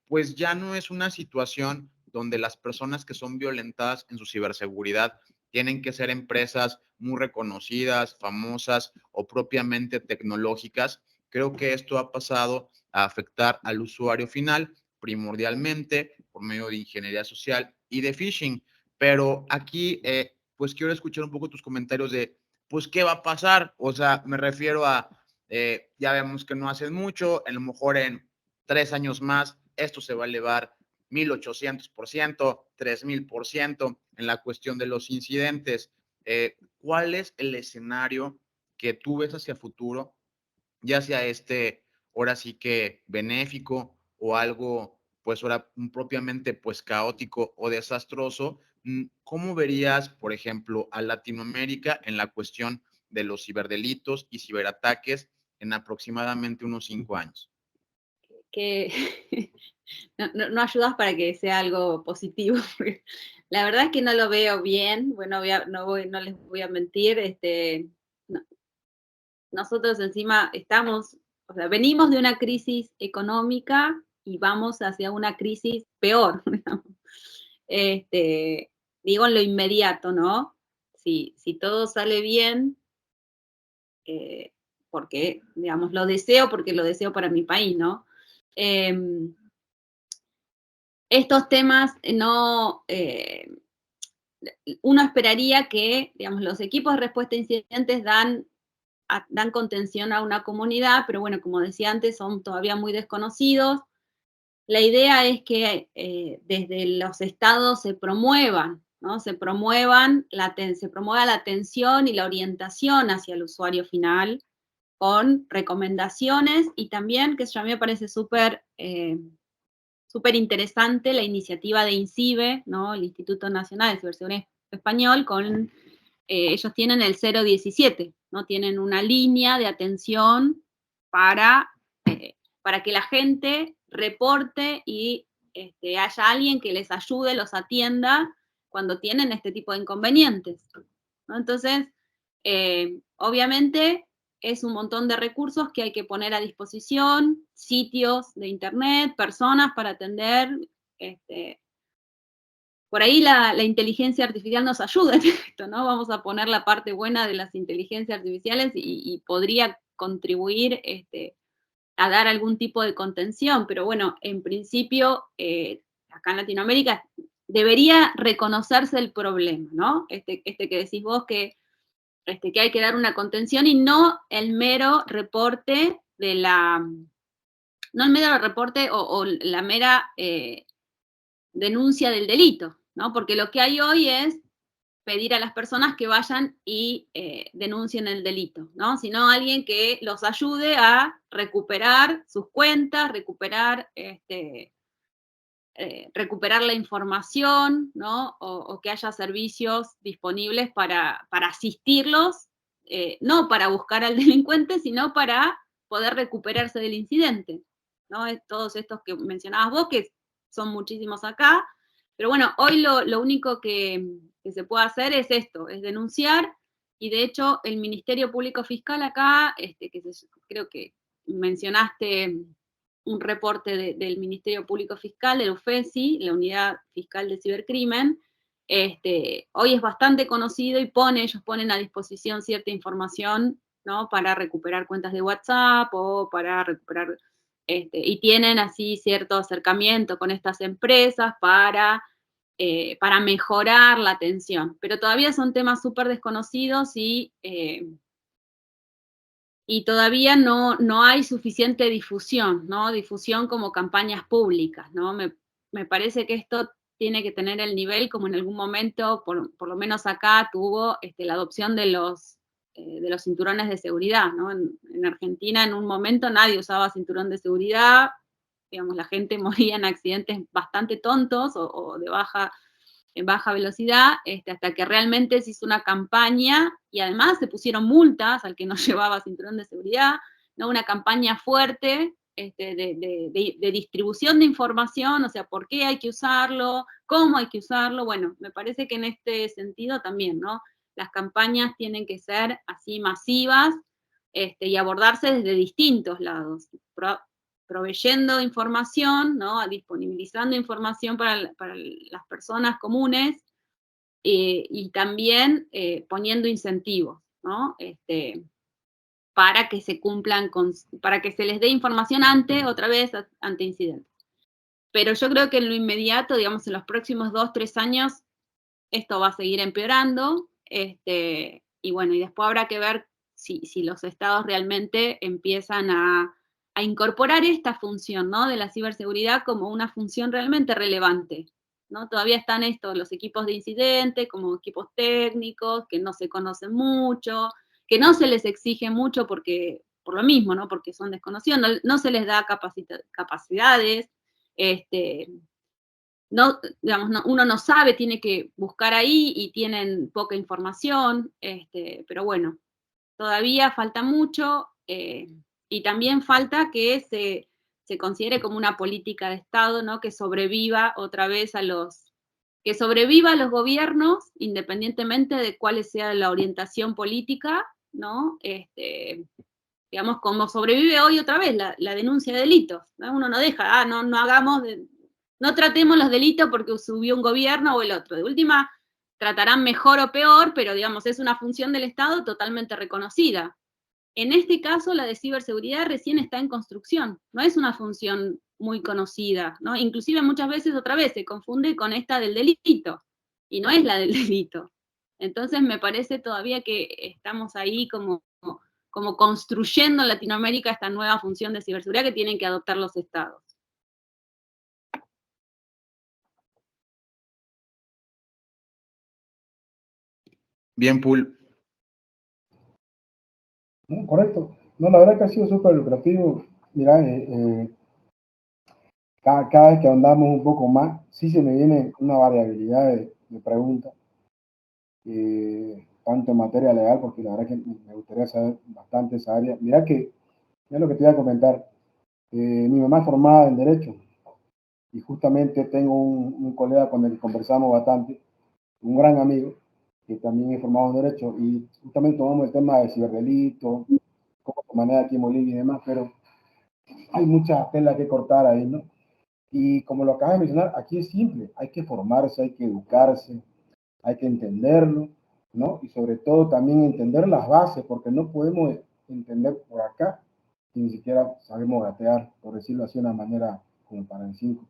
pues ya no es una situación donde las personas que son violentadas en su ciberseguridad tienen que ser empresas muy reconocidas, famosas o propiamente tecnológicas. Creo que esto ha pasado a afectar al usuario final primordialmente por medio de ingeniería social y de phishing. Pero aquí, pues quiero escuchar un poco tus comentarios de, pues, ¿qué va a pasar? O sea, me refiero a, ya vemos que no hacen mucho, a lo mejor en 3 años más, esto se va a elevar 1800%, 3000% en la cuestión de los incidentes. ¿Cuál es el escenario que tú ves hacia futuro, ya sea ahora sí que benéfico o algo, pues ahora propiamente pues caótico o desastroso? ¿Cómo verías, por ejemplo, a Latinoamérica en la cuestión de los ciberdelitos y ciberataques en aproximadamente unos 5 años? Que no ayudas para que sea algo positivo. La verdad es que no lo veo bien, bueno, no les voy a mentir, nosotros encima estamos, o sea, venimos de una crisis económica y vamos hacia una crisis peor, digamos. Digo en lo inmediato, ¿no? Si todo sale bien, porque, digamos, lo deseo porque lo deseo para mi país, ¿no? Estos temas no, uno esperaría que, digamos, los equipos de respuesta a incidentes dan contención a una comunidad, pero bueno, como decía antes, son todavía muy desconocidos. La idea es que desde los estados se promuevan, ¿no? Se promueva la atención y la orientación hacia el usuario final con recomendaciones y también, que eso a mí me parece súper interesante, la iniciativa de INCIBE, ¿no? El Instituto Nacional de Ciberseguridad Español, ellos tienen el 017, ¿no? Tienen una línea de atención para que la gente reporte y haya alguien que les ayude, los atienda cuando tienen este tipo de inconvenientes, ¿no? Entonces, obviamente es un montón de recursos que hay que poner a disposición, sitios de internet, personas para atender. Por ahí la inteligencia artificial nos ayuda en esto, ¿no? Vamos a poner la parte buena de las inteligencias artificiales y podría contribuir a dar algún tipo de contención, pero bueno, en principio, acá en Latinoamérica debería reconocerse el problema, ¿no? Que decís vos que hay que dar una contención y no el mero reporte no el mero reporte o la mera denuncia del delito, ¿no? Porque lo que hay hoy es pedir a las personas que vayan y denuncien el delito, ¿no? Sino alguien que los ayude a recuperar sus cuentas, recuperar la información, ¿no? O que haya servicios disponibles para asistirlos, no para buscar al delincuente, sino para poder recuperarse del incidente, ¿no? Todos estos que mencionabas vos, que son muchísimos acá, pero bueno, hoy lo único que se puede hacer es esto, es denunciar, y de hecho el Ministerio Público Fiscal acá, creo que mencionaste un reporte del Ministerio Público Fiscal, del UFESI, la Unidad Fiscal de Cibercrimen. Hoy es bastante conocido y ellos ponen a disposición cierta información, ¿no? Para recuperar cuentas de WhatsApp o para recuperar, y tienen así cierto acercamiento con estas empresas para para mejorar la atención. Pero todavía son temas súper desconocidos y todavía no hay suficiente difusión, ¿no? Difusión como campañas públicas, ¿no? Me parece que esto tiene que tener el nivel como en algún momento, por lo menos acá, tuvo la adopción de los cinturones de seguridad, ¿no? En Argentina en un momento nadie usaba cinturón de seguridad, digamos, la gente moría en accidentes bastante tontos o en baja velocidad, hasta que realmente se hizo una campaña y además se pusieron multas al que no llevaba cinturón de seguridad, ¿no? Una campaña fuerte de distribución de información, o sea, por qué hay que usarlo, cómo hay que usarlo. Bueno, me parece que en este sentido también, ¿no? Las campañas tienen que ser así masivas y abordarse desde distintos lados, proveyendo información, ¿no? Disponibilizando información para las personas comunes y también poniendo incentivos, ¿no? Para que se cumplan para que se les dé información ante incidentes. Pero yo creo que en lo inmediato, digamos, en los próximos 2, 3 años, esto va a seguir empeorando, y bueno, y después habrá que ver si los estados realmente empiezan a incorporar esta función, ¿no? De la ciberseguridad como una función realmente relevante, ¿no? Todavía están los equipos de incidente, como equipos técnicos, que no se conocen mucho, que no se les exige mucho por lo mismo, ¿no? Porque son desconocidos, no se les da capacidades, no, digamos, uno no sabe, tiene que buscar ahí y tienen poca información, pero bueno, todavía falta mucho y también falta que se considere como una política de Estado, ¿no? Que sobreviva otra vez que sobreviva a los gobiernos, independientemente de cuál sea la orientación política, ¿no? Digamos, como sobrevive hoy otra vez la denuncia de delitos, ¿no? Uno no deja, no hagamos, no tratemos los delitos porque subió un gobierno o el otro. De última, tratarán mejor o peor, pero digamos, es una función del Estado totalmente reconocida. En este caso, la de ciberseguridad recién está en construcción, no es una función muy conocida, ¿no? Inclusive muchas veces otra vez se confunde con esta del delito, y no es la del delito. Entonces me parece todavía que estamos ahí como construyendo en Latinoamérica esta nueva función de ciberseguridad que tienen que adoptar los estados. Bien, Pool. Correcto. No, la verdad que ha sido súper lucrativo. Mira, cada vez que andamos un poco más, sí se me viene una variabilidad de preguntas, tanto en materia legal, porque la verdad que me gustaría saber bastante esa área. Mira lo que te iba a comentar. Mi mamá es formada en Derecho y justamente tengo un colega con el que conversamos bastante, un gran amigo, que también es formado en Derecho, y justamente tomamos el tema de ciberdelito, cómo se maneja aquí en Bolivia y demás, pero hay mucha tela que cortar ahí, ¿no? Y como lo acabas de mencionar, aquí es simple, hay que formarse, hay que educarse, hay que entenderlo, ¿no? Y sobre todo también entender las bases, porque no podemos entender por acá y ni siquiera sabemos gatear, por decirlo así de una manera como para el 5.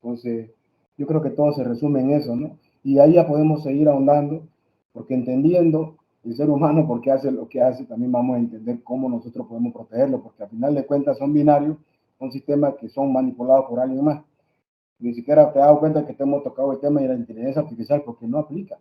Entonces, yo creo que todo se resume en eso, ¿no? Y ahí ya podemos seguir ahondando, porque entendiendo el ser humano por qué hace lo que hace, también vamos a entender cómo nosotros podemos protegerlo, porque al final de cuentas son binarios, son sistemas que son manipulados por alguien más. Ni siquiera te has dado cuenta que te hemos tocado el tema de la inteligencia artificial, porque no aplica.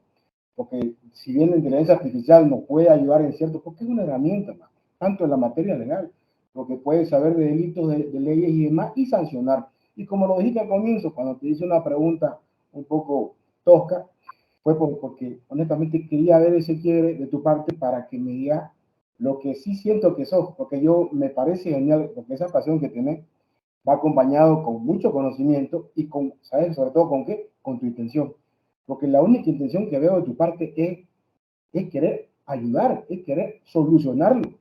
Porque si bien la inteligencia artificial nos puede ayudar en cierto, porque es una herramienta, ¿no? Tanto en la materia legal, porque puede saber de delitos, de leyes y demás, y sancionar. Y como lo dijiste al comienzo, cuando te hice una pregunta un poco tosca, fue porque honestamente quería ver ese quiebre de tu parte para que me digas lo que sí siento que sos, porque yo me parece genial, porque esa pasión que tenés va acompañado con mucho conocimiento y con, ¿sabes? Sobre todo con qué, con tu intención. Porque la única intención que veo de tu parte es querer ayudar, es querer solucionarlo.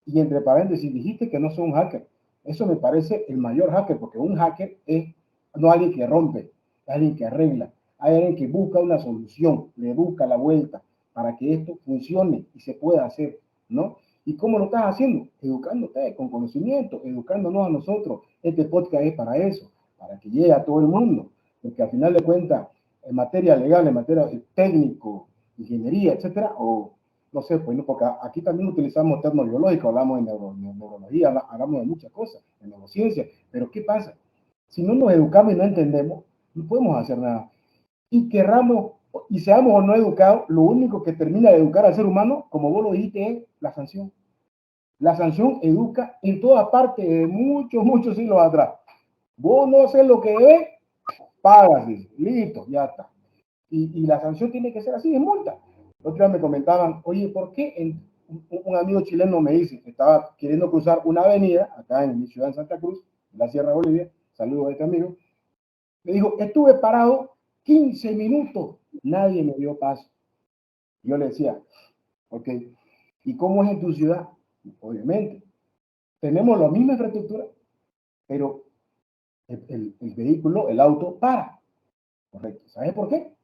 Y entre paréntesis, dijiste que no soy un hacker. Eso me parece el mayor hacker, porque un hacker es no alguien que rompe, es alguien que arregla, hay alguien que busca una solución, le busca la vuelta para que esto funcione y se pueda hacer, ¿no? ¿Y cómo lo estás haciendo? Educándote con conocimiento, educándonos a nosotros. Este podcast es para eso, para que llegue a todo el mundo, porque al final de cuentas, en materia legal, en materia técnico, ingeniería, etcétera, o no sé, pues no, porque aquí también utilizamos termos biológicos, hablamos de neurología, hablamos de muchas cosas, de neurociencia, pero ¿qué pasa? Si no nos educamos y no entendemos, no podemos hacer nada. Y querramos, y seamos o no educados, lo único que termina de educar al ser humano, como vos lo dijiste, es la sanción. La sanción educa en toda parte, de muchos, muchos siglos atrás. Vos no sé lo que es, pagas, listo, ya está. Y la sanción tiene que ser así, es multa. Otro día me comentaban, oye, ¿por qué un amigo chileno me dice que estaba queriendo cruzar una avenida acá en mi ciudad, en Santa Cruz, en la Sierra Bolivia? Saludos a este amigo. Me dijo, estuve parado 15 minutos, nadie me dio paso. Yo le decía, ok, ¿y cómo es en tu ciudad? Obviamente, tenemos la misma infraestructura, pero el vehículo, el auto, para. Correcto. ¿Sabes por qué?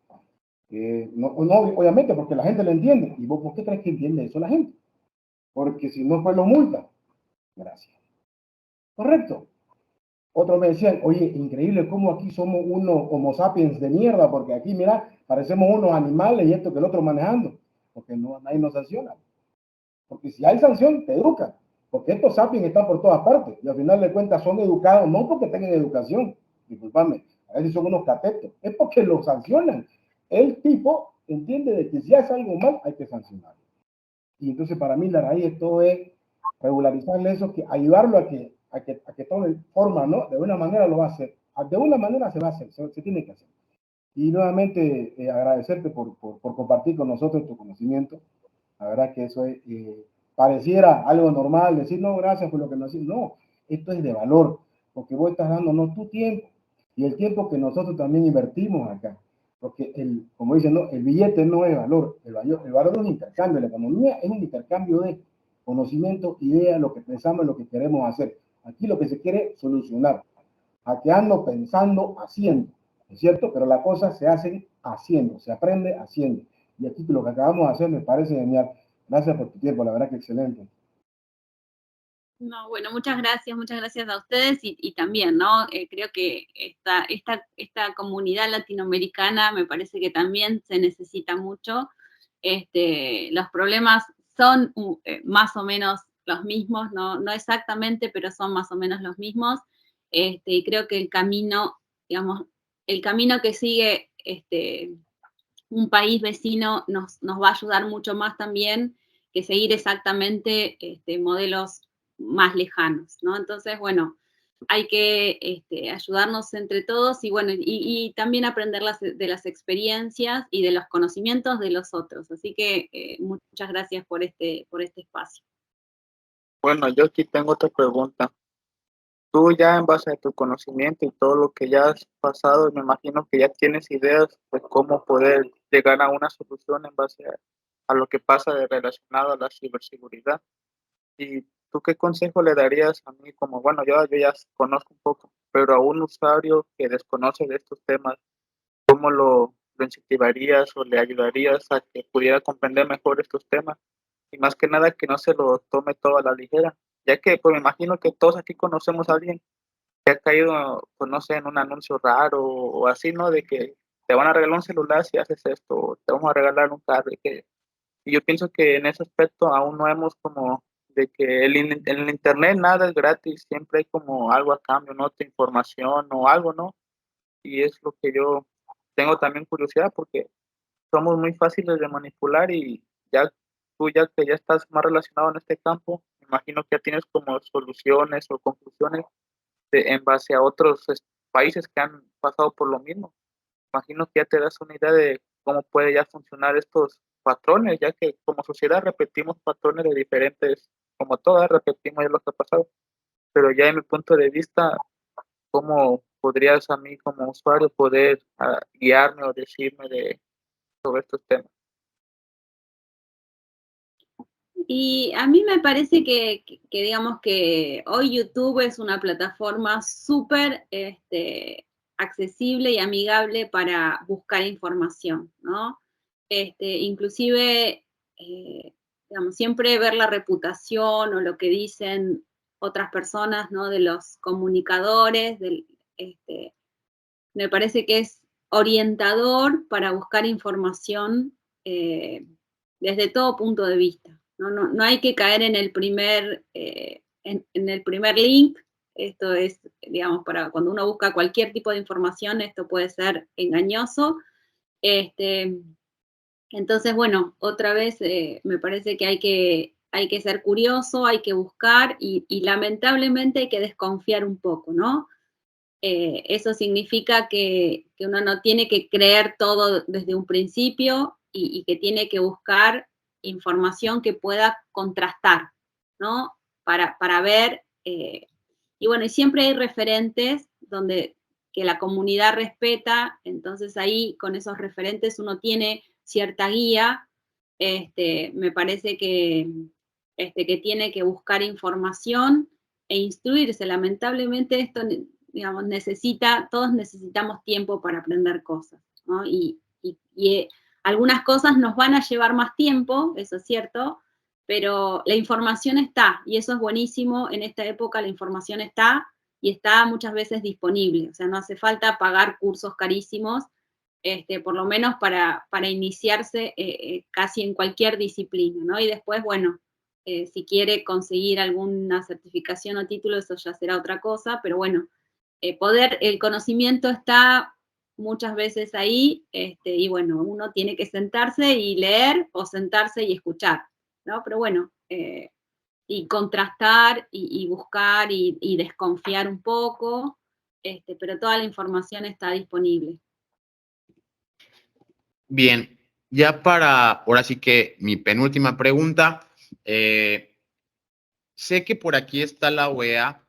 No, obviamente, porque la gente lo entiende. ¿Y vos por qué crees que entiende eso la gente? Porque si no, pues lo multa. Gracias. Correcto. Otros me decían, oye, increíble cómo aquí somos unos homo sapiens de mierda, porque aquí, mira, parecemos unos animales y esto que el otro manejando. Porque no, nadie nos sanciona. Porque si hay sanción, te educan. Porque estos sapiens están por todas partes. Y al final de cuentas son educados, no porque tengan educación. Disculpadme, a veces son unos catetos. Es porque los sancionan. El tipo entiende de que si hace algo mal, hay que sancionarlo. Y entonces para mí la raíz de todo es regularizarle eso, que ayudarlo a que tome forma, ¿no? De una manera lo va a hacer. De una manera se va a hacer, se tiene que hacer. Y nuevamente agradecerte por compartir con nosotros tu conocimiento. La verdad que eso es, pareciera algo normal, decir, no, gracias por lo que nos decís. No, esto es de valor, porque vos estás dándonos tu tiempo y el tiempo que nosotros también invertimos acá. Porque, como dicen, no, el billete no es valor, el valor es un intercambio. La economía es un intercambio de conocimiento, ideas, lo que pensamos, lo que queremos hacer. Aquí lo que se quiere es solucionar, hackeando, pensando, haciendo, ¿es cierto? Pero la cosa se hace haciendo, se aprende haciendo. Y aquí lo que acabamos de hacer me parece genial. Gracias por tu tiempo, la verdad que excelente. No, bueno, muchas gracias a ustedes y también, ¿no? Creo que esta comunidad latinoamericana me parece que también se necesita mucho. Los problemas son más o menos los mismos, no exactamente, pero son más o menos los mismos. Y creo que el camino, digamos, el camino que sigue un país vecino nos va a ayudar mucho más también que seguir exactamente modelos más lejanos, ¿no? Entonces, bueno, hay que ayudarnos entre todos y bueno, y también aprender de las experiencias y de los conocimientos de los otros. Así que muchas gracias por este espacio. Bueno, yo aquí tengo otra pregunta. Tú ya en base a tu conocimiento y todo lo que ya has pasado, me imagino que ya tienes ideas de cómo poder llegar a una solución en base a lo que pasa relacionado a la ciberseguridad. ¿Y tú qué consejo le darías a mí como, bueno, yo ya conozco un poco, pero a un usuario que desconoce de estos temas, cómo lo incentivarías o le ayudarías a que pudiera comprender mejor estos temas? Y más que nada que no se lo tome todo a la ligera, ya que pues me imagino que todos aquí conocemos a alguien que ha caído, pues no sé, en un anuncio raro o así, ¿no? De que te van a regalar un celular si haces esto, o te vamos a regalar un carro. Y yo pienso que en ese aspecto aún no hemos como de que en el internet nada es gratis, siempre hay como algo a cambio, ¿no? Tu información o algo, ¿no? Y es lo que yo tengo también curiosidad porque somos muy fáciles de manipular y ya tú ya que ya estás más relacionado en este campo, me imagino que ya tienes como soluciones o conclusiones en base a otros países que han pasado por lo mismo. Imagino que ya te das una idea de cómo puede ya funcionar estos patrones, ya que como sociedad repetimos patrones de diferentes, como todas repetimos ya lo que ha pasado, pero ya en mi punto de vista, ¿cómo podrías a mí como usuario poder guiarme o decirme sobre estos temas? Y a mí me parece que digamos que hoy YouTube es una plataforma súper accesible y amigable para buscar información, ¿no? Inclusive, digamos, siempre ver la reputación o lo que dicen otras personas, ¿no? De los comunicadores, me parece que es orientador para buscar información desde todo punto de vista. No hay que caer en el primer, en el primer link. Esto es, digamos, para cuando uno busca cualquier tipo de información, esto puede ser engañoso. Entonces, bueno, otra vez me parece que hay que ser curioso, hay que buscar y lamentablemente hay que desconfiar un poco, ¿no? Eso significa que uno no tiene que creer todo desde un principio y que tiene que buscar información que pueda contrastar, ¿no? Para ver, y bueno, y siempre hay referentes que la comunidad respeta, entonces ahí con esos referentes uno tiene cierta guía. Me parece que tiene que buscar información e instruirse. Lamentablemente esto, digamos, todos necesitamos tiempo para aprender cosas, ¿no? Algunas cosas nos van a llevar más tiempo, eso es cierto, pero la información está, y eso es buenísimo. En esta época la información está, y está muchas veces disponible, o sea, no hace falta pagar cursos carísimos, por lo menos para iniciarse casi en cualquier disciplina, ¿no? Y después, bueno, si quiere conseguir alguna certificación o título, eso ya será otra cosa, pero bueno, el conocimiento está muchas veces ahí, y bueno, uno tiene que sentarse y leer o sentarse y escuchar, ¿no? Pero bueno, y contrastar y buscar y desconfiar un poco, pero toda la información está disponible. Bien, ya para, ahora sí que mi penúltima pregunta, sé que por aquí está la OEA,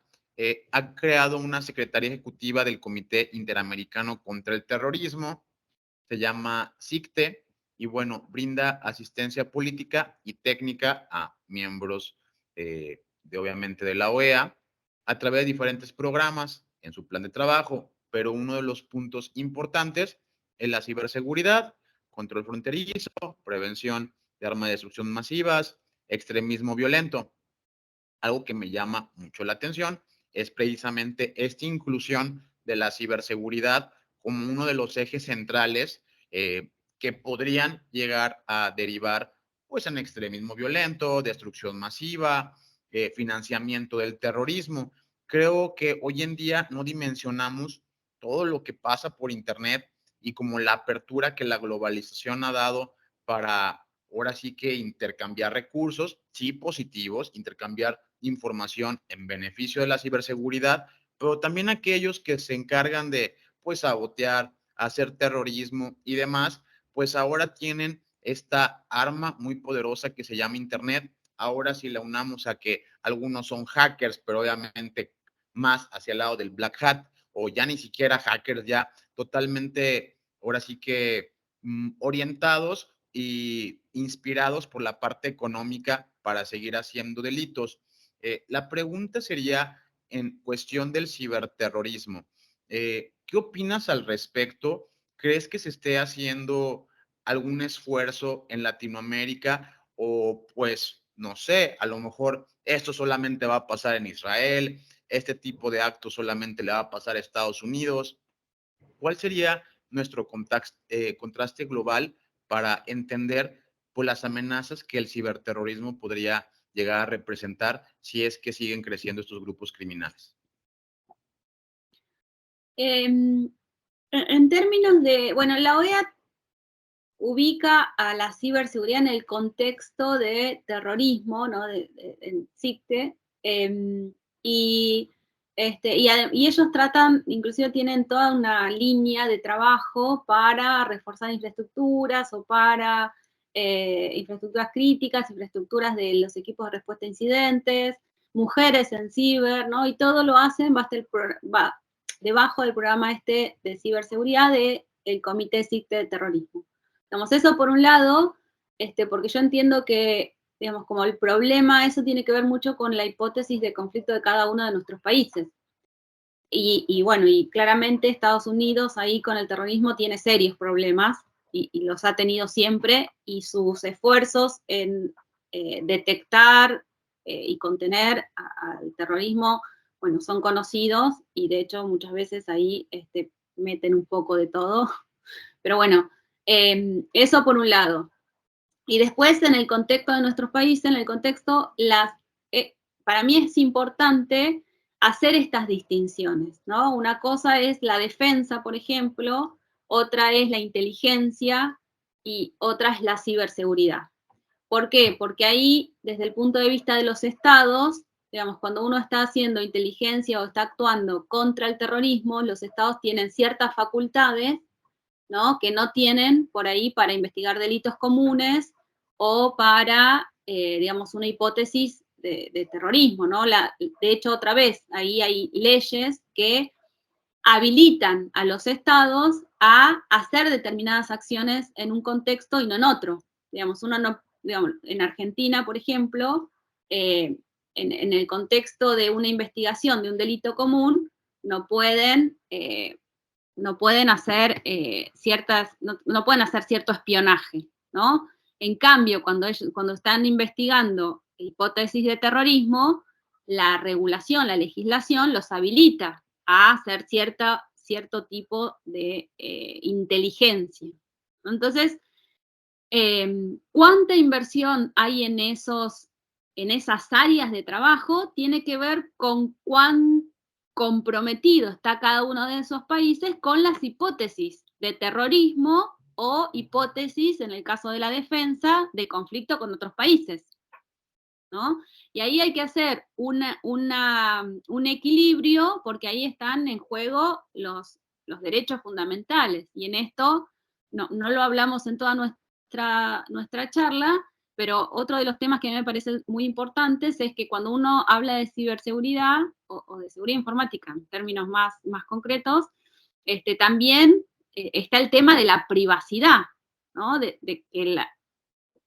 ha creado una secretaría ejecutiva del Comité Interamericano contra el Terrorismo, se llama SICTE, y bueno, brinda asistencia política y técnica a miembros obviamente de la OEA a través de diferentes programas en su plan de trabajo, pero uno de los puntos importantes es la ciberseguridad, control fronterizo, prevención de armas de destrucción masivas, extremismo violento. Algo que me llama mucho la atención es precisamente esta inclusión de la ciberseguridad como uno de los ejes centrales que podrían llegar a derivar pues en extremismo violento, destrucción masiva, financiamiento del terrorismo. Creo que hoy en día no dimensionamos todo lo que pasa por Internet y como la apertura que la globalización ha dado para ahora sí que intercambiar recursos, sí positivos, intercambiar información en beneficio de la ciberseguridad, pero también aquellos que se encargan de pues sabotear, hacer terrorismo y demás, pues ahora tienen esta arma muy poderosa que se llama Internet. Ahora si la unamos a que algunos son hackers, pero obviamente más hacia el lado del black hat, o ya ni siquiera hackers, ya totalmente, ahora sí que orientados y inspirados por la parte económica para seguir haciendo delitos. La pregunta sería en cuestión del ciberterrorismo. ¿Qué opinas al respecto? ¿Crees que se esté haciendo algún esfuerzo en Latinoamérica o pues no sé, a lo mejor esto solamente va a pasar en Israel, este tipo de actos solamente le va a pasar a Estados Unidos? ¿Cuál sería nuestro contraste global para entender pues, las amenazas que el ciberterrorismo podría llegar a representar si es que siguen creciendo estos grupos criminales? En términos de, bueno, la OEA ubica a la ciberseguridad en el contexto de terrorismo, ¿no? En CICTE, y ellos tratan, inclusive tienen toda una línea de trabajo para reforzar infraestructuras o para infraestructuras críticas, infraestructuras de los equipos de respuesta a incidentes, mujeres en ciber, ¿no? Y todo lo hacen debajo del programa de ciberseguridad del Comité CICTE de Terrorismo. Digamos, eso por un lado, porque yo entiendo que, digamos, como el problema, eso tiene que ver mucho con la hipótesis de conflicto de cada uno de nuestros países. Y bueno, y claramente Estados Unidos ahí con el terrorismo tiene serios problemas y los ha tenido siempre, y sus esfuerzos en detectar y contener al terrorismo, bueno, son conocidos, y de hecho muchas veces ahí meten un poco de todo. Pero bueno, eso por un lado. Y después, en el contexto de nuestros países, en el contexto, para mí es importante hacer estas distinciones, ¿no? Una cosa es la defensa, por ejemplo, otra es la inteligencia y otra es la ciberseguridad. ¿Por qué? Porque ahí, desde el punto de vista de los estados, digamos, cuando uno está haciendo inteligencia o está actuando contra el terrorismo, los estados tienen ciertas facultades, ¿no?, que no tienen por ahí para investigar delitos comunes o para, digamos, una hipótesis de terrorismo, ¿no? De hecho, otra vez, ahí hay leyes que habilitan a los estados a hacer determinadas acciones en un contexto y no en otro. Digamos, uno no, digamos, en Argentina, por ejemplo, en el contexto de una investigación de un delito común, no pueden hacer no pueden hacer cierto espionaje, ¿no? En cambio, cuando están investigando hipótesis de terrorismo, la regulación, la legislación los habilita a hacer cierto tipo de inteligencia. Entonces, ¿cuánta inversión hay en esas áreas de trabajo? Tiene que ver con cuán comprometido está cada uno de esos países con las hipótesis de terrorismo o hipótesis, en el caso de la defensa, de conflicto con otros países, ¿no? Y ahí hay que hacer un equilibrio, porque ahí están en juego los derechos fundamentales, y en esto no lo hablamos en toda nuestra charla, pero otro de los temas que a mí me parecen muy importantes es que cuando uno habla de ciberseguridad o de seguridad informática, en términos más concretos, también está el tema de la privacidad, ¿no? De que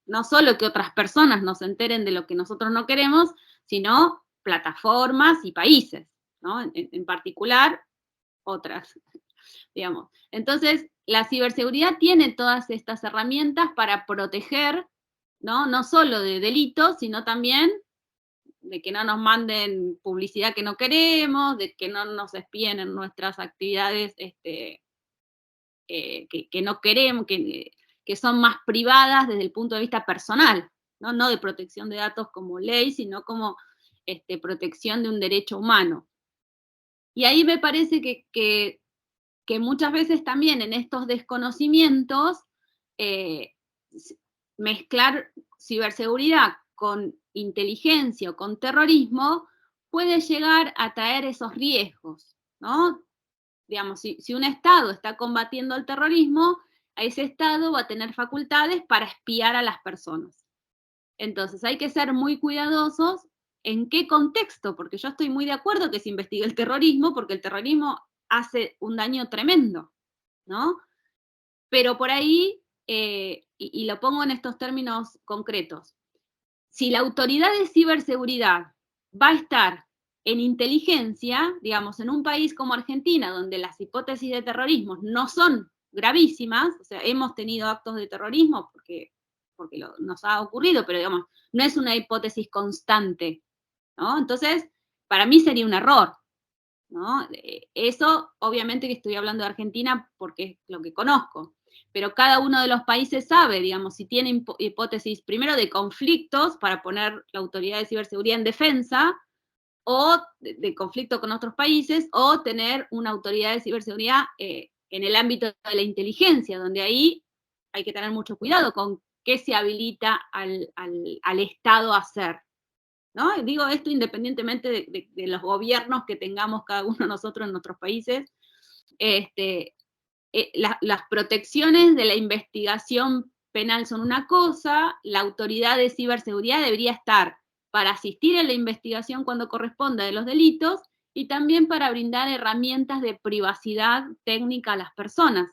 no solo que otras personas nos enteren de lo que nosotros no queremos, sino plataformas y países, ¿no? En particular, otras, digamos. Entonces, la ciberseguridad tiene todas estas herramientas para proteger, no solo de delitos, sino también de que no nos manden publicidad que no queremos, de que no nos espíen en nuestras actividades que no queremos, que son más privadas desde el punto de vista personal, no de protección de datos como ley, sino como protección de un derecho humano. Y ahí me parece que muchas veces también en estos desconocimientos, mezclar ciberseguridad con inteligencia o con terrorismo puede llegar a traer esos riesgos, ¿no? Digamos, si un Estado está combatiendo el terrorismo, a ese Estado va a tener facultades para espiar a las personas. Entonces hay que ser muy cuidadosos en qué contexto, porque yo estoy muy de acuerdo que se investigue el terrorismo, porque el terrorismo hace un daño tremendo, ¿no? Pero por ahí, y lo pongo en estos términos concretos, si la autoridad de ciberseguridad va a estar en inteligencia, digamos, en un país como Argentina, donde las hipótesis de terrorismo no son gravísimas, o sea, hemos tenido actos de terrorismo porque nos ha ocurrido, pero digamos, no es una hipótesis constante, ¿no? Entonces, para mí sería un error, ¿no? Eso, obviamente que estoy hablando de Argentina porque es lo que conozco, pero cada uno de los países sabe, digamos, si tiene hipótesis, primero de conflictos, para poner la autoridad de ciberseguridad en defensa, o de conflicto con otros países, o tener una autoridad de ciberseguridad en el ámbito de la inteligencia, donde ahí hay que tener mucho cuidado con qué se habilita al Estado a hacer, ¿no? Digo esto independientemente de los gobiernos que tengamos cada uno de nosotros en nuestros países. Las protecciones de la investigación penal son una cosa, la autoridad de ciberseguridad debería estar para asistir en la investigación cuando corresponda de los delitos y también para brindar herramientas de privacidad técnica a las personas,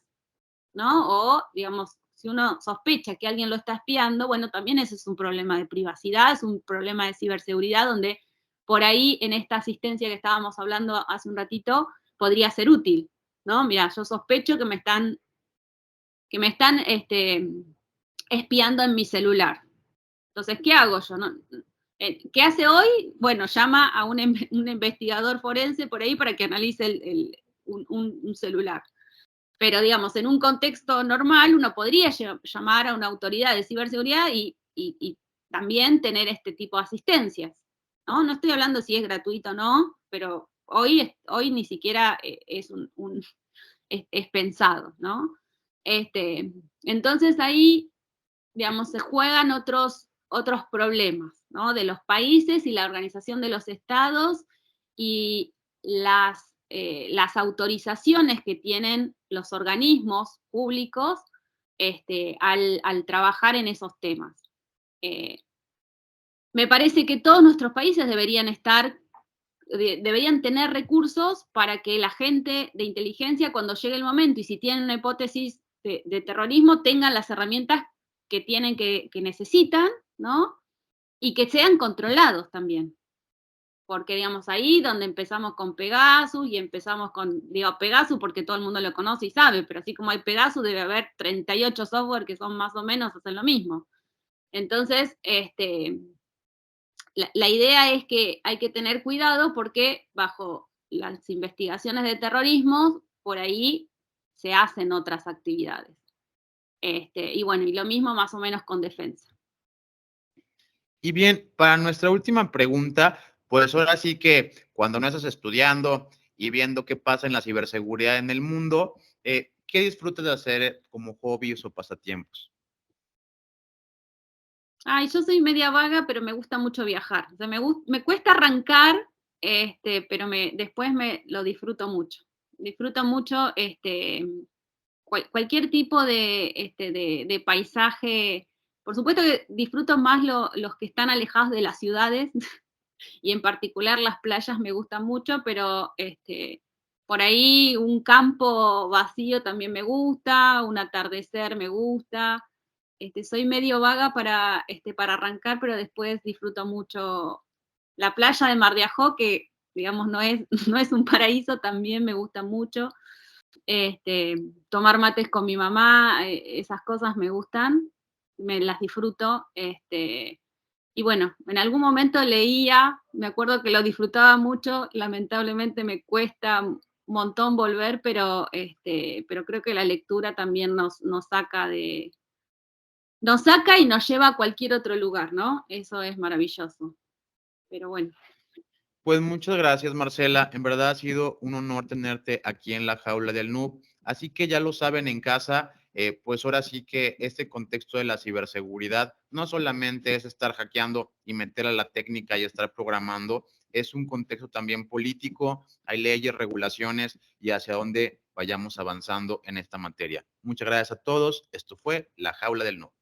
¿no? O, digamos, si uno sospecha que alguien lo está espiando, bueno, también ese es un problema de privacidad, es un problema de ciberseguridad, donde por ahí en esta asistencia que estábamos hablando hace un ratito podría ser útil, ¿no? Mira, yo sospecho que me están espiando en mi celular. Entonces, ¿qué hago yo? ¿Qué hace hoy? Bueno, llama a un investigador forense por ahí para que analice un celular. Pero, digamos, en un contexto normal uno podría llamar a una autoridad de ciberseguridad y también tener este tipo de asistencias, ¿no? No estoy hablando si es gratuito o no, pero hoy ni siquiera es es pensado, ¿no? Entonces ahí, digamos, se juegan otros problemas, ¿no? De los países y la organización de los estados y las autorizaciones que tienen los organismos públicos al trabajar en esos temas. Me parece que todos nuestros países deberían tener recursos para que la gente de inteligencia, cuando llegue el momento y si tienen una hipótesis de terrorismo, tengan las herramientas que necesitan, ¿no? Y que sean controlados también. Porque, digamos, ahí donde empezamos con Pegasus y empezamos digo Pegasus porque todo el mundo lo conoce y sabe, pero así como hay Pegasus debe haber 38 software que son más o menos, hacen lo mismo. Entonces, la idea es que hay que tener cuidado porque bajo las investigaciones de terrorismo, por ahí se hacen otras actividades. Y bueno, y lo mismo más o menos con defensa. Y bien, para nuestra última pregunta, pues ahora sí que cuando no estás estudiando y viendo qué pasa en la ciberseguridad en el mundo, ¿qué disfrutas de hacer como hobbies o pasatiempos? Ay, yo soy media vaga, pero me gusta mucho viajar. O sea, me cuesta arrancar, pero después lo disfruto mucho. Disfruto mucho cualquier tipo de paisaje. Por supuesto que disfruto más los que están alejados de las ciudades y en particular las playas me gustan mucho, pero por ahí un campo vacío también me gusta, un atardecer me gusta. Soy medio vaga para arrancar, pero después disfruto mucho la playa de Mar de Ajó, que digamos no es, no es un paraíso, también me gusta mucho. Tomar mates con mi mamá, esas cosas me gustan, me las disfruto. Y bueno, en algún momento leía, me acuerdo que lo disfrutaba mucho, lamentablemente me cuesta un montón volver, pero creo que la lectura también nos saca y nos lleva a cualquier otro lugar, ¿no? Eso es maravilloso. Pero bueno. Pues muchas gracias, Marcela. En verdad ha sido un honor tenerte aquí en la jaula del noob. Así que ya lo saben en casa, pues ahora sí que este contexto de la ciberseguridad no solamente es estar hackeando y meter a la técnica y estar programando, es un contexto también político, hay leyes, regulaciones y hacia dónde vayamos avanzando en esta materia. Muchas gracias a todos. Esto fue la jaula del noob.